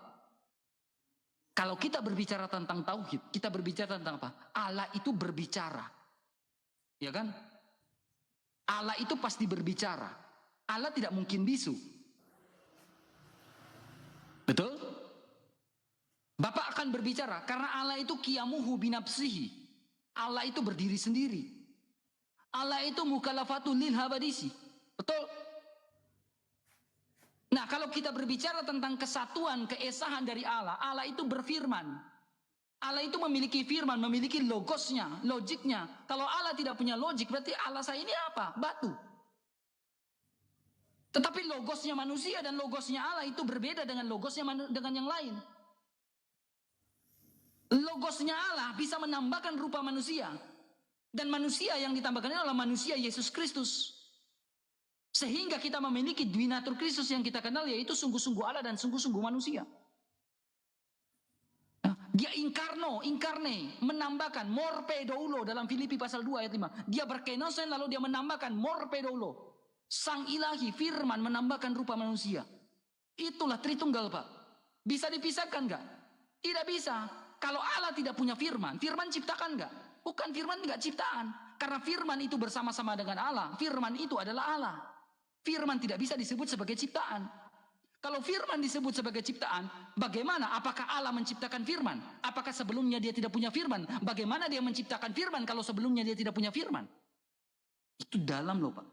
S1: Kalau kita berbicara tentang tauhid, kita berbicara tentang apa? Allah itu berbicara. Ya kan? Allah itu pasti berbicara. Allah tidak mungkin bisu. Betul? Bapak akan berbicara karena Allah itu qiyamuhu binafsihi. Allah itu berdiri sendiri. Allah itu mukalafatul lil habadisi. Betul? Nah, kalau kita berbicara tentang kesatuan, keesahan dari Allah, Allah itu berfirman. Allah itu memiliki firman, memiliki logosnya, logiknya. Kalau Allah tidak punya logik, berarti Allah saya ini apa? Batu. Tetapi logosnya manusia dan logosnya Allah itu berbeda dengan logosnya dengan yang lain. Logosnya Allah bisa menambahkan rupa manusia. Dan manusia yang ditambahkan adalah manusia Yesus Kristus. Sehingga kita memiliki dwinatur Kristus yang kita kenal, yaitu sungguh-sungguh Allah dan sungguh-sungguh manusia. Dia inkarne, menambahkan morpe doulo dalam Filipi pasal 2 ayat 5. Dia berkenosen lalu dia menambahkan morpe doulo. Sang ilahi firman menambahkan rupa manusia. Itulah Tritunggal, Pak. Bisa dipisahkan enggak? Tidak bisa. Kalau Allah tidak punya firman, firman ciptakan enggak? Bukan, firman enggak ciptaan. Karena firman itu bersama-sama dengan Allah. Firman itu adalah Allah. Firman tidak bisa disebut sebagai ciptaan. Kalau firman disebut sebagai ciptaan, bagaimana? Apakah Allah menciptakan firman? Apakah sebelumnya dia tidak punya firman? Bagaimana dia menciptakan firman kalau sebelumnya dia tidak punya firman? Itu dalam loh, Pak.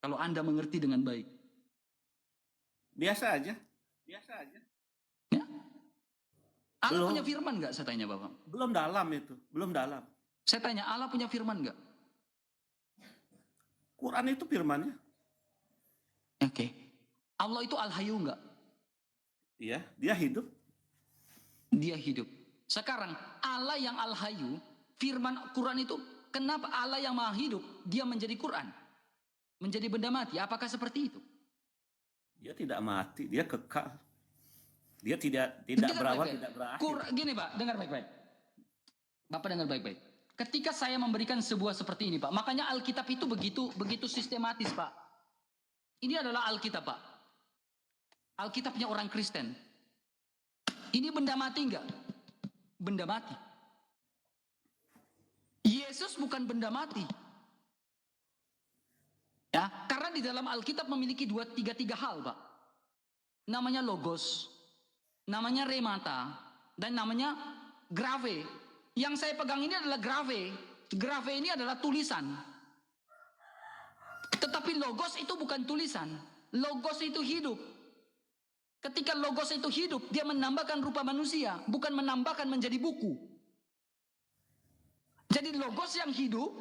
S1: Kalau Anda mengerti dengan baik.
S3: Biasa aja.
S1: Ya? Allah punya firman nggak? Saya tanya Bapak.
S3: Belum dalam itu. Belum dalam.
S1: Saya tanya, Allah punya firman nggak?
S3: Quran itu firmannya.
S1: Oke. Allah itu Al-Hayyu nggak?
S3: Iya, dia hidup.
S1: Dia hidup. Sekarang, Allah yang Al-Hayyu, firman Quran itu, kenapa Allah yang Maha Hidup, dia menjadi Quran? Menjadi benda mati. Apakah seperti itu?
S3: Dia tidak mati, dia kekal. Dia tidak berawal, tidak berakhir.
S1: Gini Pak, dengar baik-baik. Bapak dengar baik-baik. Ketika saya memberikan sebuah seperti ini Pak, makanya Alkitab itu begitu sistematis Pak. Ini adalah Alkitab Pak. Alkitabnya orang Kristen. Ini benda mati enggak? Benda mati. Yesus bukan benda mati. Ya, karena di dalam Alkitab memiliki tiga hal Pak. Namanya logos, namanya remata, dan namanya grave. Yang saya pegang ini adalah grave. Grave ini adalah tulisan. Tetapi logos itu bukan tulisan. Logos itu hidup. Ketika logos itu hidup, dia menambahkan rupa manusia, bukan menambahkan menjadi buku. Jadi logos yang hidup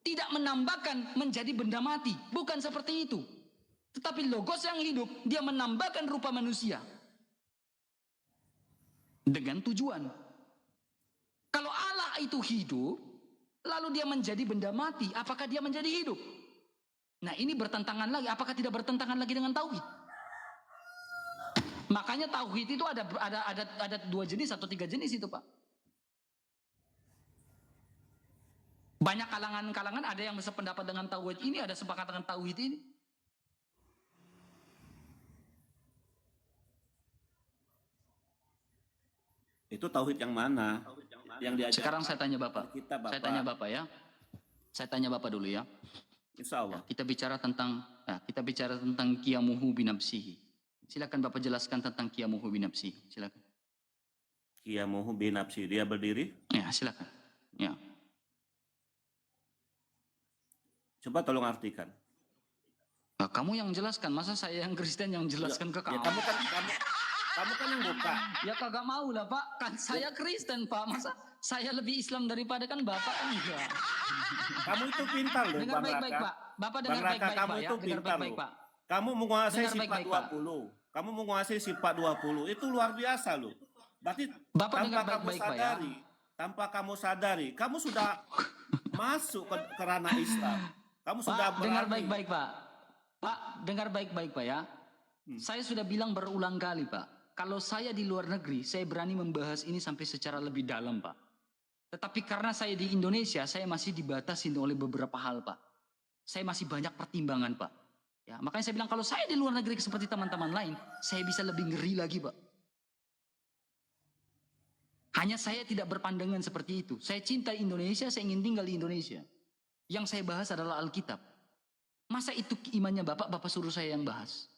S1: tidak menambahkan menjadi benda mati, bukan seperti itu. Tetapi logos yang hidup, dia menambahkan rupa manusia. Dengan tujuan. Kalau Allah itu hidup, lalu dia menjadi benda mati, apakah dia menjadi hidup? Nah ini bertentangan lagi, apakah tidak bertentangan lagi dengan tauhid? Makanya tauhid itu ada 2 jenis atau 3 jenis itu Pak. Banyak kalangan ada yang bersependapat dengan tauhid ini, ada sepakat dengan tauhid ini.
S3: Itu tauhid yang mana? Yang diajarkan.
S1: Sekarang saya tanya Bapak. Saya tanya Bapak ya. Saya tanya Bapak dulu ya.
S3: Insya Allah.
S1: Ya, kita bicara tentang qiyamuhu binafsihi. Silakan Bapak jelaskan tentang qiyamuhu binafsihi. Silakan.
S3: Qiyamuhu binafsihi, dia berdiri?
S1: Ya, silakan. Ya.
S3: Coba tolong artikan.
S1: Nah, kamu yang jelaskan, masa saya yang Kristen yang jelaskan ke kamu?
S3: Ya, kamu kan yang buka.
S1: Ya kagak mau lah Pak, kan saya Kristen Pak, masa saya lebih Islam daripada kan Bapak kan enggak.
S3: Kamu itu pintar loh,
S1: dengar
S3: Bang
S1: baik-baik
S3: Raka.
S1: Pak, Bapak dengar
S3: Bang Raka,
S1: baik-baik
S3: kamu
S1: Pak
S3: itu
S1: ya, dengar
S3: pintar
S1: baik-baik
S3: loh.
S1: Pak.
S3: Kamu menguasai
S1: Dengar
S3: sifat
S1: baik-baik,
S3: 20. Kamu menguasai sifat 20. Itu luar biasa loh. Berarti
S1: Bapak
S3: tanpa
S1: dengar
S3: kamu
S1: baik-baik Pak ya.
S3: sadari, tanpa kamu sadari, kamu sudah masuk ke ranah Islam. Kamu sudah
S1: Pak, dengar baik-baik Pak. Pak, dengar baik-baik Pak ya. Saya sudah bilang berulang kali Pak. Kalau saya di luar negeri, saya berani membahas ini sampai secara lebih dalam Pak. Tetapi karena saya di Indonesia, saya masih dibatasi oleh beberapa hal Pak. Saya masih banyak pertimbangan Pak. Ya, makanya saya bilang kalau saya di luar negeri seperti teman-teman lain, saya bisa lebih ngeri lagi Pak. Hanya saya tidak berpandangan seperti itu. Saya cinta Indonesia, saya ingin tinggal di Indonesia. Yang saya bahas adalah Alkitab. Masa itu imannya Bapak, Bapak suruh saya yang bahas?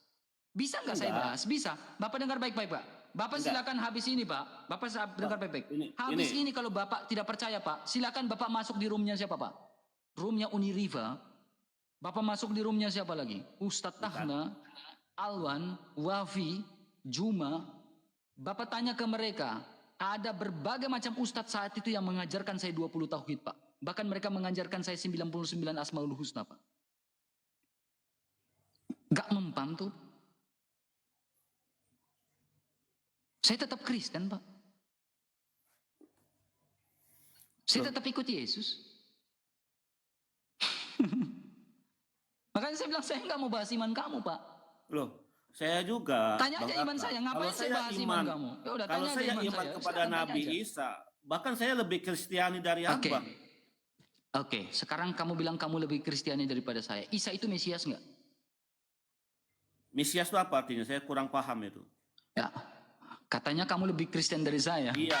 S1: Bisa nggak saya bahas? Bisa. Bapak dengar baik-baik Pak. Bapak silakan habis ini Pak. Bapak dengar baik-baik. Habis ini kalau Bapak tidak percaya Pak, silakan Bapak masuk di roomnya siapa Pak? Roomnya Uniriva. Bapak masuk di roomnya siapa lagi? Ustadz Tahna, Alwan, Wafi, Juma. Bapak tanya ke mereka. Ada berbagai macam ustadz saat itu yang mengajarkan saya 20 tauhid Pak. Bahkan mereka mengajarkan saya 99 Asmaul Husna Pak. Gak mempan tuh. Saya tetap Kristen Pak. Saya tetap ikut Yesus. Makanya saya bilang saya nggak mau bahas iman kamu, Pak.
S3: Loh, saya juga.
S1: Tanya aja iman saya. Ngapain saya bahas iman kamu? Ya udah,
S3: kalau
S1: tanya
S3: saya
S1: aja
S3: iman kepada Nabi Isa, bahkan saya lebih Kristiani dari Abang.
S1: Oke, sekarang kamu bilang kamu lebih Kristiani daripada saya. Isa itu Mesias nggak?
S3: Mesias itu apa artinya? Saya kurang paham itu.
S1: Ya, katanya kamu lebih Kristen dari saya.
S3: Iya.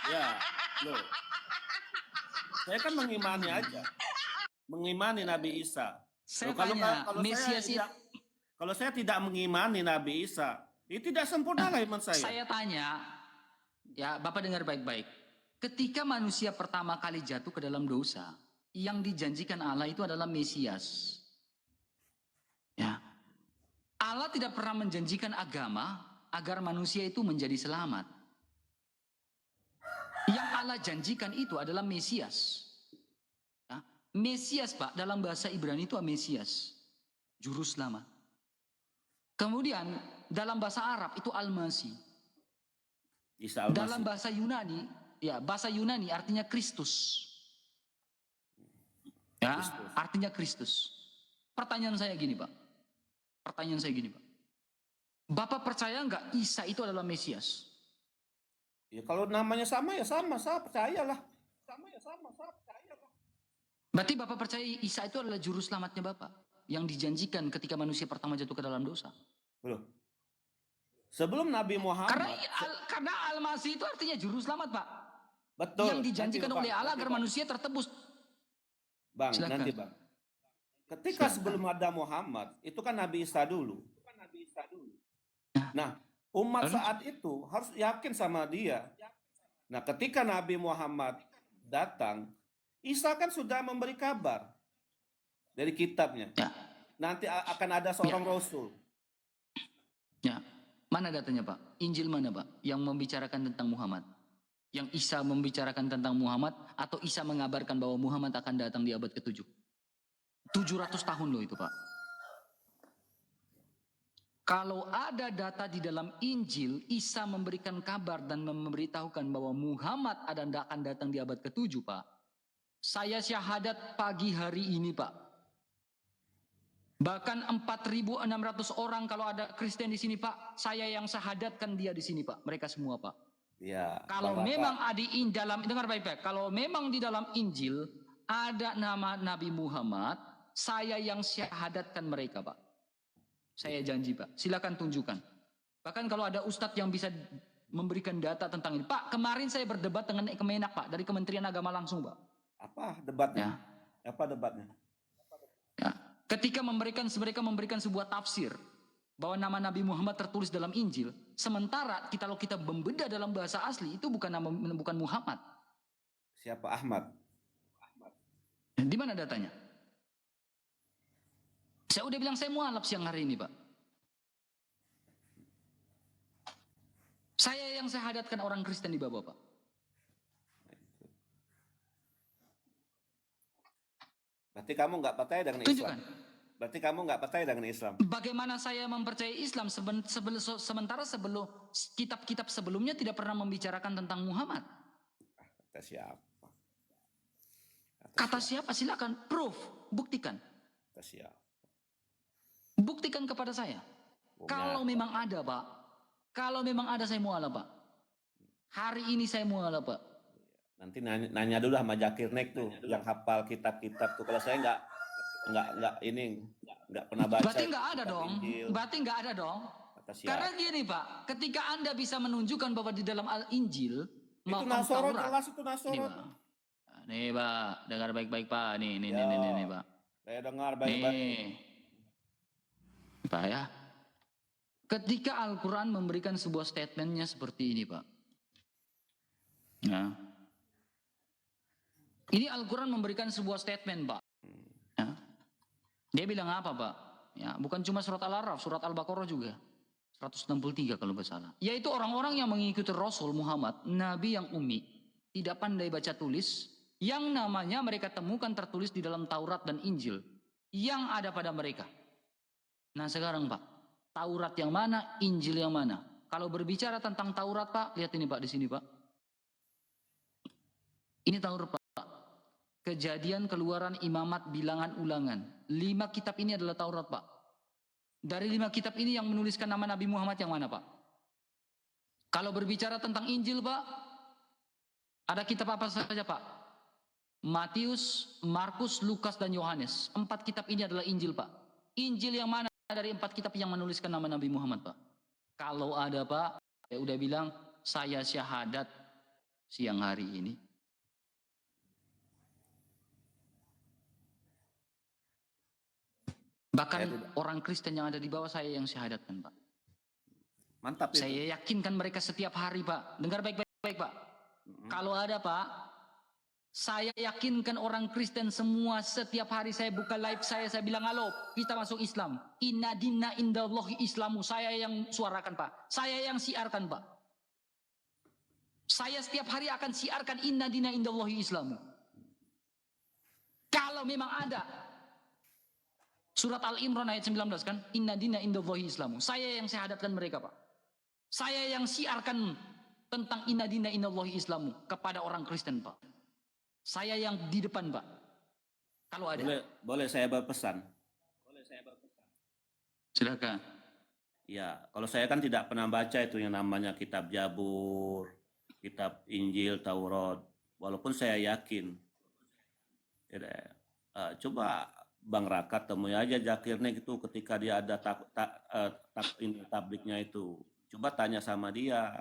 S3: Ya, loh. Saya kan mengimani aja. Mengimani Nabi Isa.
S1: Saya
S3: loh,
S1: tanya, Mesias itu...
S3: Kalau saya tidak mengimani Nabi Isa, itu tidak sempurna lah iman saya.
S1: Saya tanya, ya Bapak dengar baik-baik. Ketika manusia pertama kali jatuh ke dalam dosa, yang dijanjikan Allah itu adalah Mesias. Ya, Allah tidak pernah menjanjikan agama agar manusia itu menjadi selamat. Yang Allah janjikan itu adalah Mesias. Ya, Mesias, Pak, dalam bahasa Ibrani itu Mesias, juru selamat. Kemudian dalam bahasa Arab itu Al-Masih. Dalam bahasa Yunani, ya bahasa Yunani artinya Kristus. Ya, artinya Kristus. Pertanyaan saya gini, Pak. Bapak percaya nggak Isa itu adalah Mesias?
S3: Ya kalau namanya sama ya sama, saya percayalah.
S1: Berarti Bapak percaya Isa itu adalah juru selamatnya Bapak yang dijanjikan ketika manusia pertama jatuh ke dalam dosa?
S3: Belum. Sebelum Nabi Muhammad.
S1: Karena Al-Masih itu artinya juru selamat, Pak.
S3: Betul.
S1: Yang dijanjikan oleh Allah agar manusia tertebus.
S3: Bang,
S1: silakan.
S3: Nanti Bang. Ketika sebelum ada Muhammad, itu kan Nabi Isa dulu. Nah, umat saat itu harus yakin sama dia. Nah, ketika Nabi Muhammad datang, Isa kan sudah memberi kabar dari kitabnya.
S1: Ya.
S3: Nanti akan ada seorang Rasul.
S1: Ya, mana datanya Pak? Injil mana Pak? Yang membicarakan tentang Muhammad? Yang Isa membicarakan tentang Muhammad atau Isa mengabarkan bahwa Muhammad akan datang di abad ke-7? 700 tahun loh itu Pak. Kalau ada data di dalam Injil, Isa memberikan kabar dan memberitahukan bahwa Muhammad akan datang di abad ke-7 Pak. Saya syahadat pagi hari ini Pak. Bahkan 4.600 orang kalau ada Kristen di sini Pak, saya yang syahadatkan dia di sini Pak. Mereka semua Pak.
S3: Ya,
S1: kalau memang ada di dalam, dengar baik-baik, kalau memang di dalam Injil ada nama Nabi Muhammad, saya yang syahadatkan mereka Pak. Saya janji Pak, silakan tunjukkan. Bahkan kalau ada ustadz yang bisa memberikan data tentang ini. Pak, kemarin saya berdebat dengan Kemenak Pak, dari Kementerian Agama langsung Pak.
S3: Apa debatnya? Ya. Apa debatnya?
S1: Ya. Ketika mereka memberikan sebuah tafsir bahwa nama Nabi Muhammad tertulis dalam Injil, sementara kalau kita membeda dalam bahasa asli itu bukan Muhammad.
S3: Siapa Ahmad?
S1: Di mana datanya? Saya udah bilang saya mualaf siang hari ini Pak. Saya yang syahadatkan orang Kristen di bawah Pak.
S3: Berarti kamu nggak percaya dengan
S1: Tunjukkan.
S3: Islam? Berarti kamu nggak percaya dengan Islam?
S1: Bagaimana saya mempercayai Islam sementara sebelum kitab-kitab sebelumnya tidak pernah membicarakan tentang Muhammad?
S3: Kata siapa?
S1: Kata siapa? Silakan proof, buktikan.
S3: Kata siapa?
S1: Buktikan kepada saya. Kalau memang ada Pak, kalau memang ada saya mualaf Pak. Hari ini saya mualaf Pak.
S3: Nanti nanya dulu sama Zakir Nek tuh, yang hafal kitab-kitab tuh. Kalau saya nggak pernah baca.
S1: Berarti nggak ada dong. Berarti nggak ada dong. Karena gini Pak, ketika Anda bisa menunjukkan bahwa di dalam Al-Injil
S3: itu Nasorot, jelas itu Nasorot.
S1: Nih Pak, dengar baik-baik Pak. Nih Pak.
S3: Saya dengar baik-baik.
S1: Pak ya. Ketika Al-Quran memberikan sebuah statementnya seperti ini Pak. Ya. Ini Al-Quran memberikan sebuah statement Pak. Ya. Dia bilang apa Pak? Ya, bukan cuma surat Al-Araf, surat Al-Baqarah juga. 163 kalau nggak salah. Yaitu orang-orang yang mengikuti Rasul Muhammad, Nabi yang ummi, tidak pandai baca tulis, yang namanya mereka temukan tertulis di dalam Taurat dan Injil yang ada pada mereka. Nah sekarang Pak, Taurat yang mana, Injil yang mana? Kalau berbicara tentang Taurat Pak, lihat ini Pak di sini Pak. Ini Taurat Pak. Kejadian, Keluaran, Imamat, Bilangan, Ulangan. 5 kitab ini adalah Taurat Pak. Dari 5 kitab ini yang menuliskan nama Nabi Muhammad yang mana Pak? Kalau berbicara tentang Injil Pak, ada kitab apa saja Pak? Matius, Markus, Lukas, dan Yohanes. 4 kitab ini adalah Injil Pak. Injil yang mana dari 4 kitab yang menuliskan nama Nabi Muhammad Pak? Kalau ada Pak, saya udah bilang saya syahadat siang hari ini. Bahkan orang Kristen yang ada di bawah saya yang syahadatkan Pak.
S3: Mantap itu.
S1: Saya yakinkan mereka setiap hari Pak. Dengar baik-baik Pak. Kalau ada Pak, saya yakinkan orang Kristen semua setiap hari saya buka live saya bilang halo, kita masuk Islam. Inna dinna indallahi islamu. Saya yang suarakan Pak. Saya yang siarkan Pak. Saya setiap hari akan siarkan inna dinna indallahi islamu. Kalau memang ada Surat Al-Imran ayat 19 kan, inna dinna indallahi islamu. Saya yang syahadatkan mereka Pak. Saya yang siarkan tentang inna dinna indallahi islamu kepada orang Kristen Pak. Saya yang di depan Pak. Kalau ada.
S3: Boleh saya berpesan?
S1: Silakan.
S3: Ya, kalau saya kan tidak pernah baca itu yang namanya kitab Jabur, kitab Injil, Taurat. Walaupun saya yakin. Coba Bang Raka temui aja Zakirnya gitu ketika dia ada tabliknya itu. Coba tanya sama dia.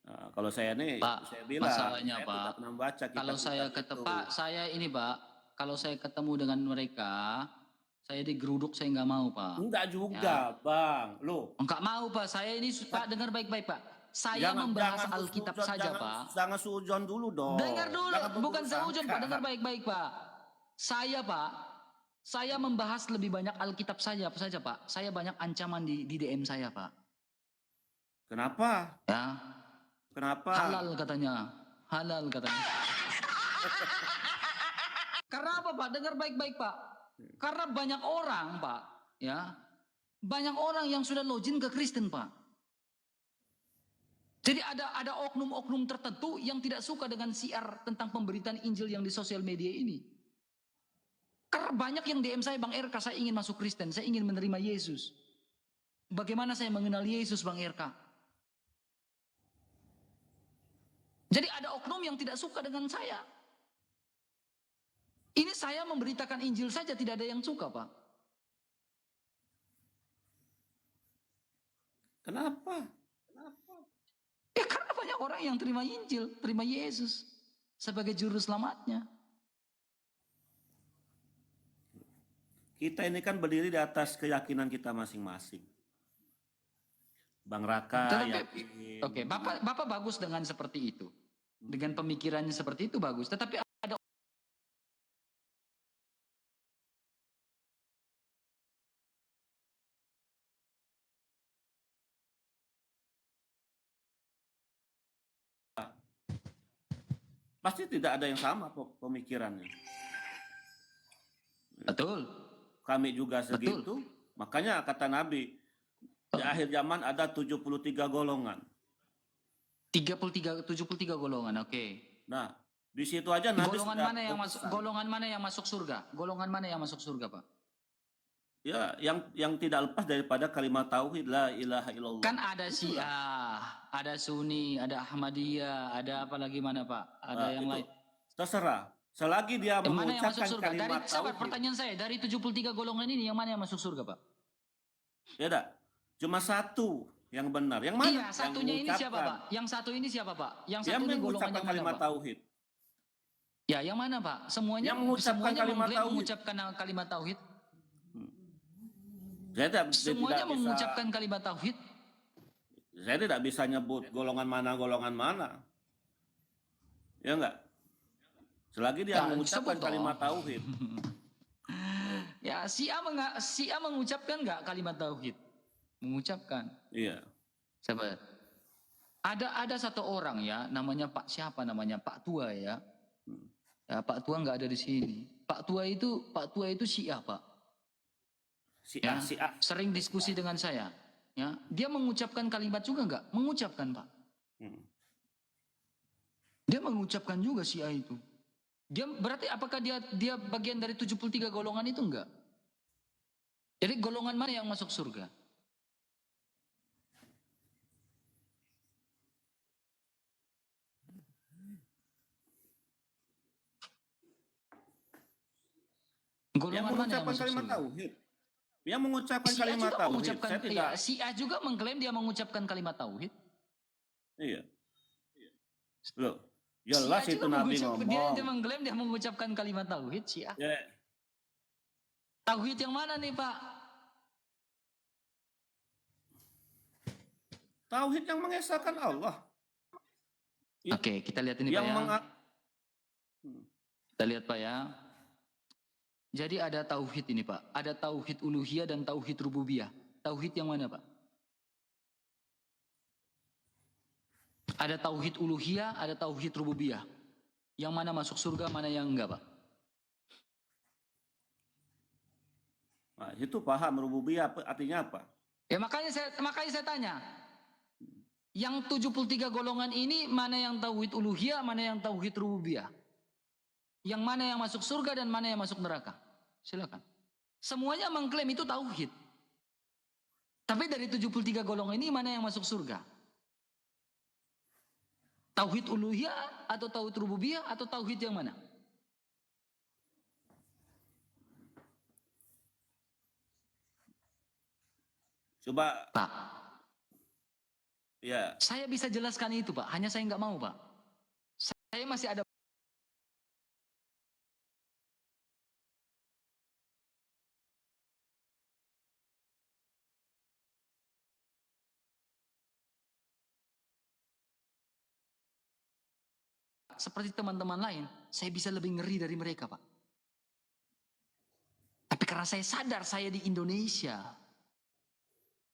S3: Nah, kalau saya nih,
S1: Pak,
S3: saya bilang,
S1: masalahnya
S3: saya
S1: Pak,
S3: tidak pernah baca
S1: kalau saya ketemu Pak, saya ini Pak, kalau saya ketemu dengan mereka, saya digeruduk, saya nggak mau Pak.
S3: Enggak juga, ya. Bang. Loh.
S1: Enggak mau Pak, saya ini Pak dengar baik-baik Pak. Saya membahas Alkitab saja Pak.
S3: Jangan suujon dulu dong.
S1: Dengar dulu, bukan suujon Pak, dengar baik-baik Pak. Saya Pak, saya membahas lebih banyak Alkitab saja Pak. Saya banyak ancaman di DM saya Pak.
S3: Kenapa?
S1: Ya.
S3: Kenapa?
S1: Halal katanya. Karena apa Pak? Dengar baik-baik Pak. Karena banyak orang Pak, ya. Banyak orang yang sudah login ke Kristen Pak. Jadi ada oknum-oknum tertentu yang tidak suka dengan siar tentang pemberitaan Injil yang di sosial media ini. Karena banyak yang DM saya, Bang RK, saya ingin masuk Kristen, saya ingin menerima Yesus. Bagaimana saya mengenal Yesus, Bang RK? Jadi ada oknum yang tidak suka dengan saya. Ini saya memberitakan Injil saja tidak ada yang suka, Pak.
S3: Kenapa?
S1: Ya karena banyak orang yang terima Injil, terima Yesus sebagai juru selamatnya.
S3: Kita ini kan berdiri di atas keyakinan kita masing-masing. Bang Raka yakin.
S1: Oke, Bapak bagus dengan seperti itu. Dengan pemikirannya seperti itu bagus. Tetapi ada
S3: pasti tidak ada yang sama pemikirannya.
S1: Betul.
S3: Kami juga segitu. Betul. Makanya kata Nabi, di akhir zaman ada 73 golongan.
S1: 73 golongan, oke.
S3: Nah, di situ aja Nabi
S1: golongan mana yang masuk surga? Golongan mana yang masuk surga, Pak?
S3: Ya, yang tidak lepas daripada kalimat tauhid la ilaha illallah.
S1: Kan ada Syiah, ada Sunni, ada Ahmadiyah, ada apa lagi mana, Pak? Ada yang lain.
S3: Terserah. Selagi dia mengucapkan kalimat
S1: tauhid. Pertanyaan saya, dari 73 golongan ini yang mana yang masuk surga, Pak?
S3: Ya dah. Cuma satu yang benar. Yang mana?
S1: Iya, satunya ini siapa, Pak? Yang satu ini siapa, Pak? Yang satu ini golongan yang mana,
S3: kalimat tauhid.
S1: Ya, yang mana, Pak? Semuanya mengucapkan kalimat tauhid. Semuanya mengucapkan kalimat tauhid.
S3: Saya tidak bisa nyebut golongan mana. Ya enggak? Selagi dia mengucapkan kalimat tauhid.
S1: Ya, Syiah mengucapkan enggak kalimat tauhid? Mengucapkan.
S3: Iya.
S1: Sabar. Ada satu orang ya, namanya Pak siapa namanya? Pak Tua ya. Ya, Pak Tua enggak ada di sini. Pak Tua itu Syiah, Pak. Syiah. Sering diskusi dengan saya. Ya, dia mengucapkan kalimat juga enggak? Mengucapkan, Pak. Dia mengucapkan juga si A itu. Dia berarti apakah dia bagian dari 73 golongan itu enggak? Jadi golongan mana yang masuk surga? Golongan mana yang masuk
S3: kalimat
S1: surga?
S3: tauhid. Yang mengucapkan
S1: Si A
S3: kalimat
S1: juga
S3: tauhid.
S1: mengucapkan,
S3: Saya tidak.
S1: ya, si A juga mengklaim dia mengucapkan kalimat tauhid.
S3: Iya. Loh, jelas
S1: si A
S3: itu Nabi
S1: ngomong.
S3: ngomong.
S1: Dia mengklaim dia mengucapkan kalimat tauhid, si A.
S3: Ya.
S1: Tauhid yang mana nih, Pak?
S3: Tauhid yang mengesahkan Allah. Ya.
S1: Oke, kita lihat ini Pak ya. Kita lihat Pak ya. Jadi ada tauhid ini Pak. Ada tauhid uluhiyah dan tauhid rububiyah. Tauhid yang mana Pak? Ada tauhid uluhiyah, ada tauhid rububiyah. Yang mana masuk surga, mana yang enggak Pak?
S3: Nah, itu paham rububiyah artinya apa?
S1: Ya makanya saya tanya. Yang 73 golongan ini mana yang tauhid uluhiyah, mana yang tauhid rububiyah? Yang mana yang masuk surga dan mana yang masuk neraka? Silakan. Semuanya mengklaim itu tauhid. Tapi dari 73 golongan ini mana yang masuk surga? Tauhid uluhiyah atau tauhid rububiyah atau tauhid yang mana?
S3: Coba.
S1: Pak.
S3: Ya.
S1: Saya bisa jelaskan itu Pak. Hanya saya nggak mau Pak. Saya masih ada. Seperti teman-teman lain, saya bisa lebih ngeri dari mereka, Pak. Tapi karena saya sadar saya di Indonesia,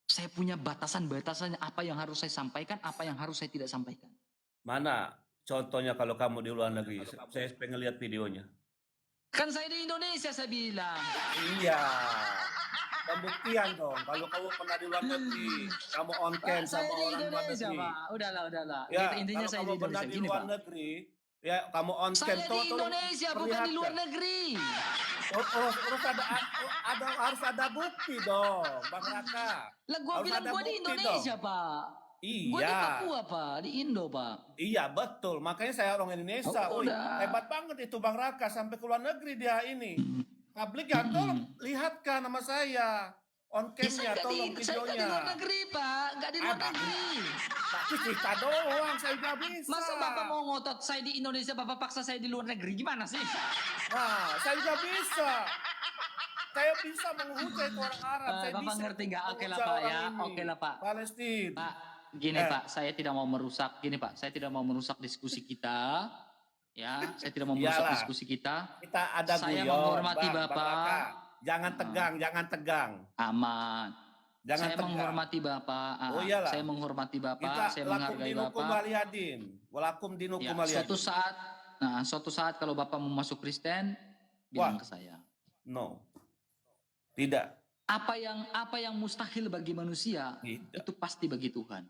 S1: saya punya batasan-batasannya apa yang harus saya sampaikan, apa yang harus saya tidak sampaikan.
S3: Mana contohnya kalau kamu di luar negeri? Saya pengen lihat videonya.
S1: Kan saya di Indonesia, saya bilang.
S3: Iya. Pembuktian dong. Kalau kamu pernah di luar negeri, kamu on cam sama orang luar negeri.
S1: Pak. Udahlah.
S3: Ya,
S1: intinya saya di Indonesia.
S3: Di luar negeri, ya kamu on cam.
S1: Saya di Indonesia, bukan di luar negeri.
S3: Harus ada bukti dong, Bang Raka.
S1: Lah gua bilang gua di Indonesia, Pak.
S3: Iya.
S1: Gua di Papua, Pak, di Indo, Pak.
S3: Iya, betul. Makanya saya orang Indonesia. Hebat banget itu Bang Raka sampai ke luar negeri dia ini. Publik ya, tolong lihatkan nama saya. On cam-nya, tolong videonya.
S1: Saya nggak di luar negeri, Pak. Nggak di luar negeri.
S3: Tapi cerita doang, saya nggak bisa.
S1: Masa Bapak mau ngotot saya di Indonesia, Bapak paksa saya di luar negeri? Gimana sih?
S3: Nah, saya nggak bisa. Saya bisa menghujat itu orang Arab. Saya
S1: Bapak
S3: bisa
S1: ngerti nggak? Oke lah Pak ya. Oke lah Pak.
S3: Palestina.
S1: Pak, gini Pak, saya tidak mau merusak. Gini Pak, saya tidak mau merusak diskusi kita. Ya, saya tidak mau merusak diskusi kita.
S3: Kita ada
S1: saya menghormati Bapak.
S3: Bang, jangan tegang, jangan tegang.
S1: Aman.
S3: Jangan
S1: saya
S3: tegang.
S1: menghormati Bapak. Saya menghormati Bapak.
S3: Kita
S1: saya menghargai Bapak.
S3: Walakum dinukum
S1: ya, suatu saat kalau Bapak mau masuk Kristen, bilang ke saya.
S3: No. Tidak.
S1: Apa yang mustahil bagi manusia, itu pasti bagi Tuhan.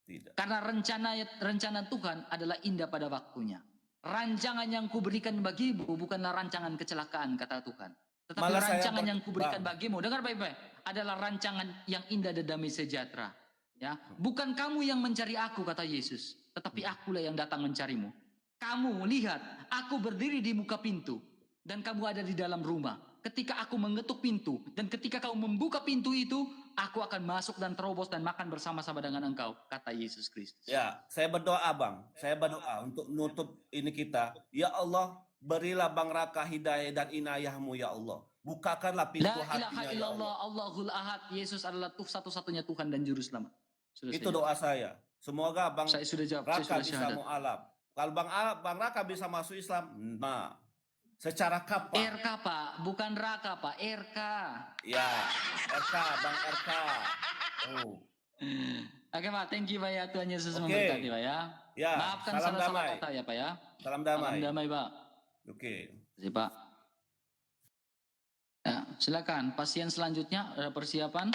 S3: Tidak.
S1: Karena rencana Tuhan adalah indah pada waktunya. Rancangan yang kuberikan bagimu bukanlah rancangan kecelakaan, kata Tuhan. Tetapi malah rancangan yang kuberikan bagimu, dengar baik-baik, adalah rancangan yang indah dan damai sejahtera. Ya, bukan kamu yang mencari aku, kata Yesus, tetapi akulah yang datang mencarimu. Kamu lihat, aku berdiri di muka pintu dan kamu ada di dalam rumah. Ketika aku mengetuk pintu dan ketika kamu membuka pintu itu, aku akan masuk dan terobos dan makan bersama-sama dengan engkau, kata Yesus Kristus.
S3: Ya, saya berdoa Bang. Saya berdoa untuk menutup ini kita. Ya Allah, berilah Bang Raka hidayah dan inayahmu ya Allah. Bukakanlah pintu hatinya ya Allah. La ilaha illallah, Allahul Ahad. Yesus adalah satu-satunya Tuhan dan Juru Selamat. Itu doa saya. Semoga Bang Raka bisa mu'alaf. Kalau Bang Raka bisa masuk Islam, nah. Secara kapal.
S1: RK Pak, bukan Raka Pak, RK.
S3: Ya, RK, Bang RK. Oh.
S1: Oke Pak, thank you Pak ya, Tuhan Yesus memberkati Pak ya.
S3: Ya,
S1: maafkan salah-salah kata ya Pak ya.
S3: Salam damai.
S1: Salam damai Pak.
S3: Oke.
S1: Terima kasih Pak. Ya, silakan pasien selanjutnya ada persiapan.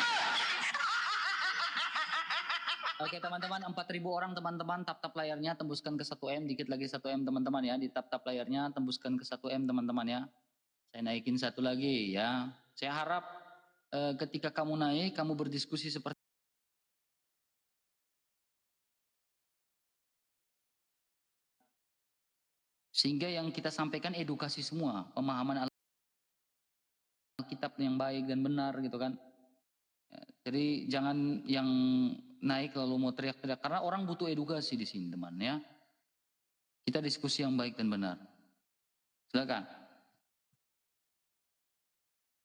S1: Oke teman-teman, 4.000 orang teman-teman, tap-tap layarnya tembuskan ke 1M, dikit lagi 1M teman-teman ya, di tap-tap layarnya tembuskan ke 1M teman-teman ya. Saya naikin satu lagi ya. Saya harap ketika kamu naik, kamu berdiskusi seperti sehingga yang kita sampaikan edukasi semua, pemahaman Alkitab yang baik dan benar gitu kan. Jadi jangan yang naik lalu mau teriak-teriak, karena orang butuh edukasi di sini teman ya. Kita diskusi yang baik dan benar. Silakan.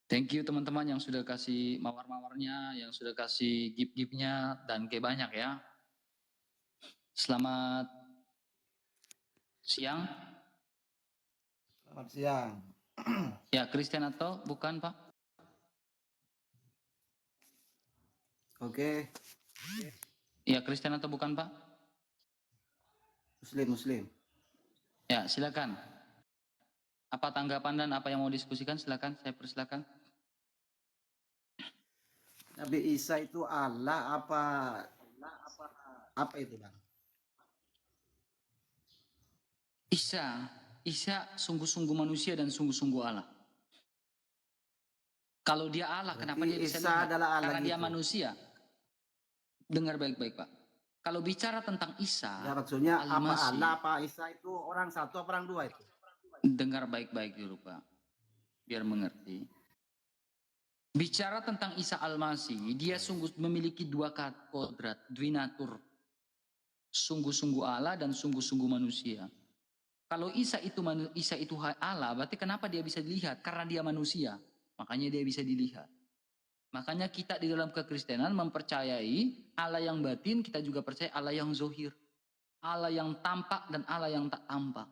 S1: Thank you teman-teman yang sudah kasih mawar-mawarnya, yang sudah kasih gift-giftnya, dan kayak banyak ya. Selamat siang.
S2: Selamat siang.
S1: Ya, Christian atau bukan Pak?
S2: Oke.
S1: Ya, Christian atau bukan Pak?
S2: Muslim.
S1: Ya, silakan. Apa tanggapan dan apa yang mau diskusikan? Silakan, saya persilakan.
S2: Nabi Isa itu Allah apa itu Bang?
S1: Isa sungguh-sungguh manusia dan sungguh-sungguh Allah. Kalau dia Allah, kenapa dia bisa lihat? Karena dia manusia. Dengar baik-baik Pak. Kalau bicara tentang Isa,
S2: ya maksudnya apa Allah apa Isa itu orang satu apa orang dua itu?
S1: Dengar baik-baik dulu Pak, biar mengerti. Bicara tentang Isa Al-Masih, dia sungguh memiliki dua kodrat, dwinatur. Sungguh-sungguh Allah dan sungguh-sungguh manusia. Kalau Isa itu Allah, berarti kenapa dia bisa dilihat? Karena dia manusia, makanya dia bisa dilihat. Makanya kita di dalam kekristenan mempercayai Allah yang batin, kita juga percaya Allah yang zohir. Allah yang tampak dan Allah yang tak tampak.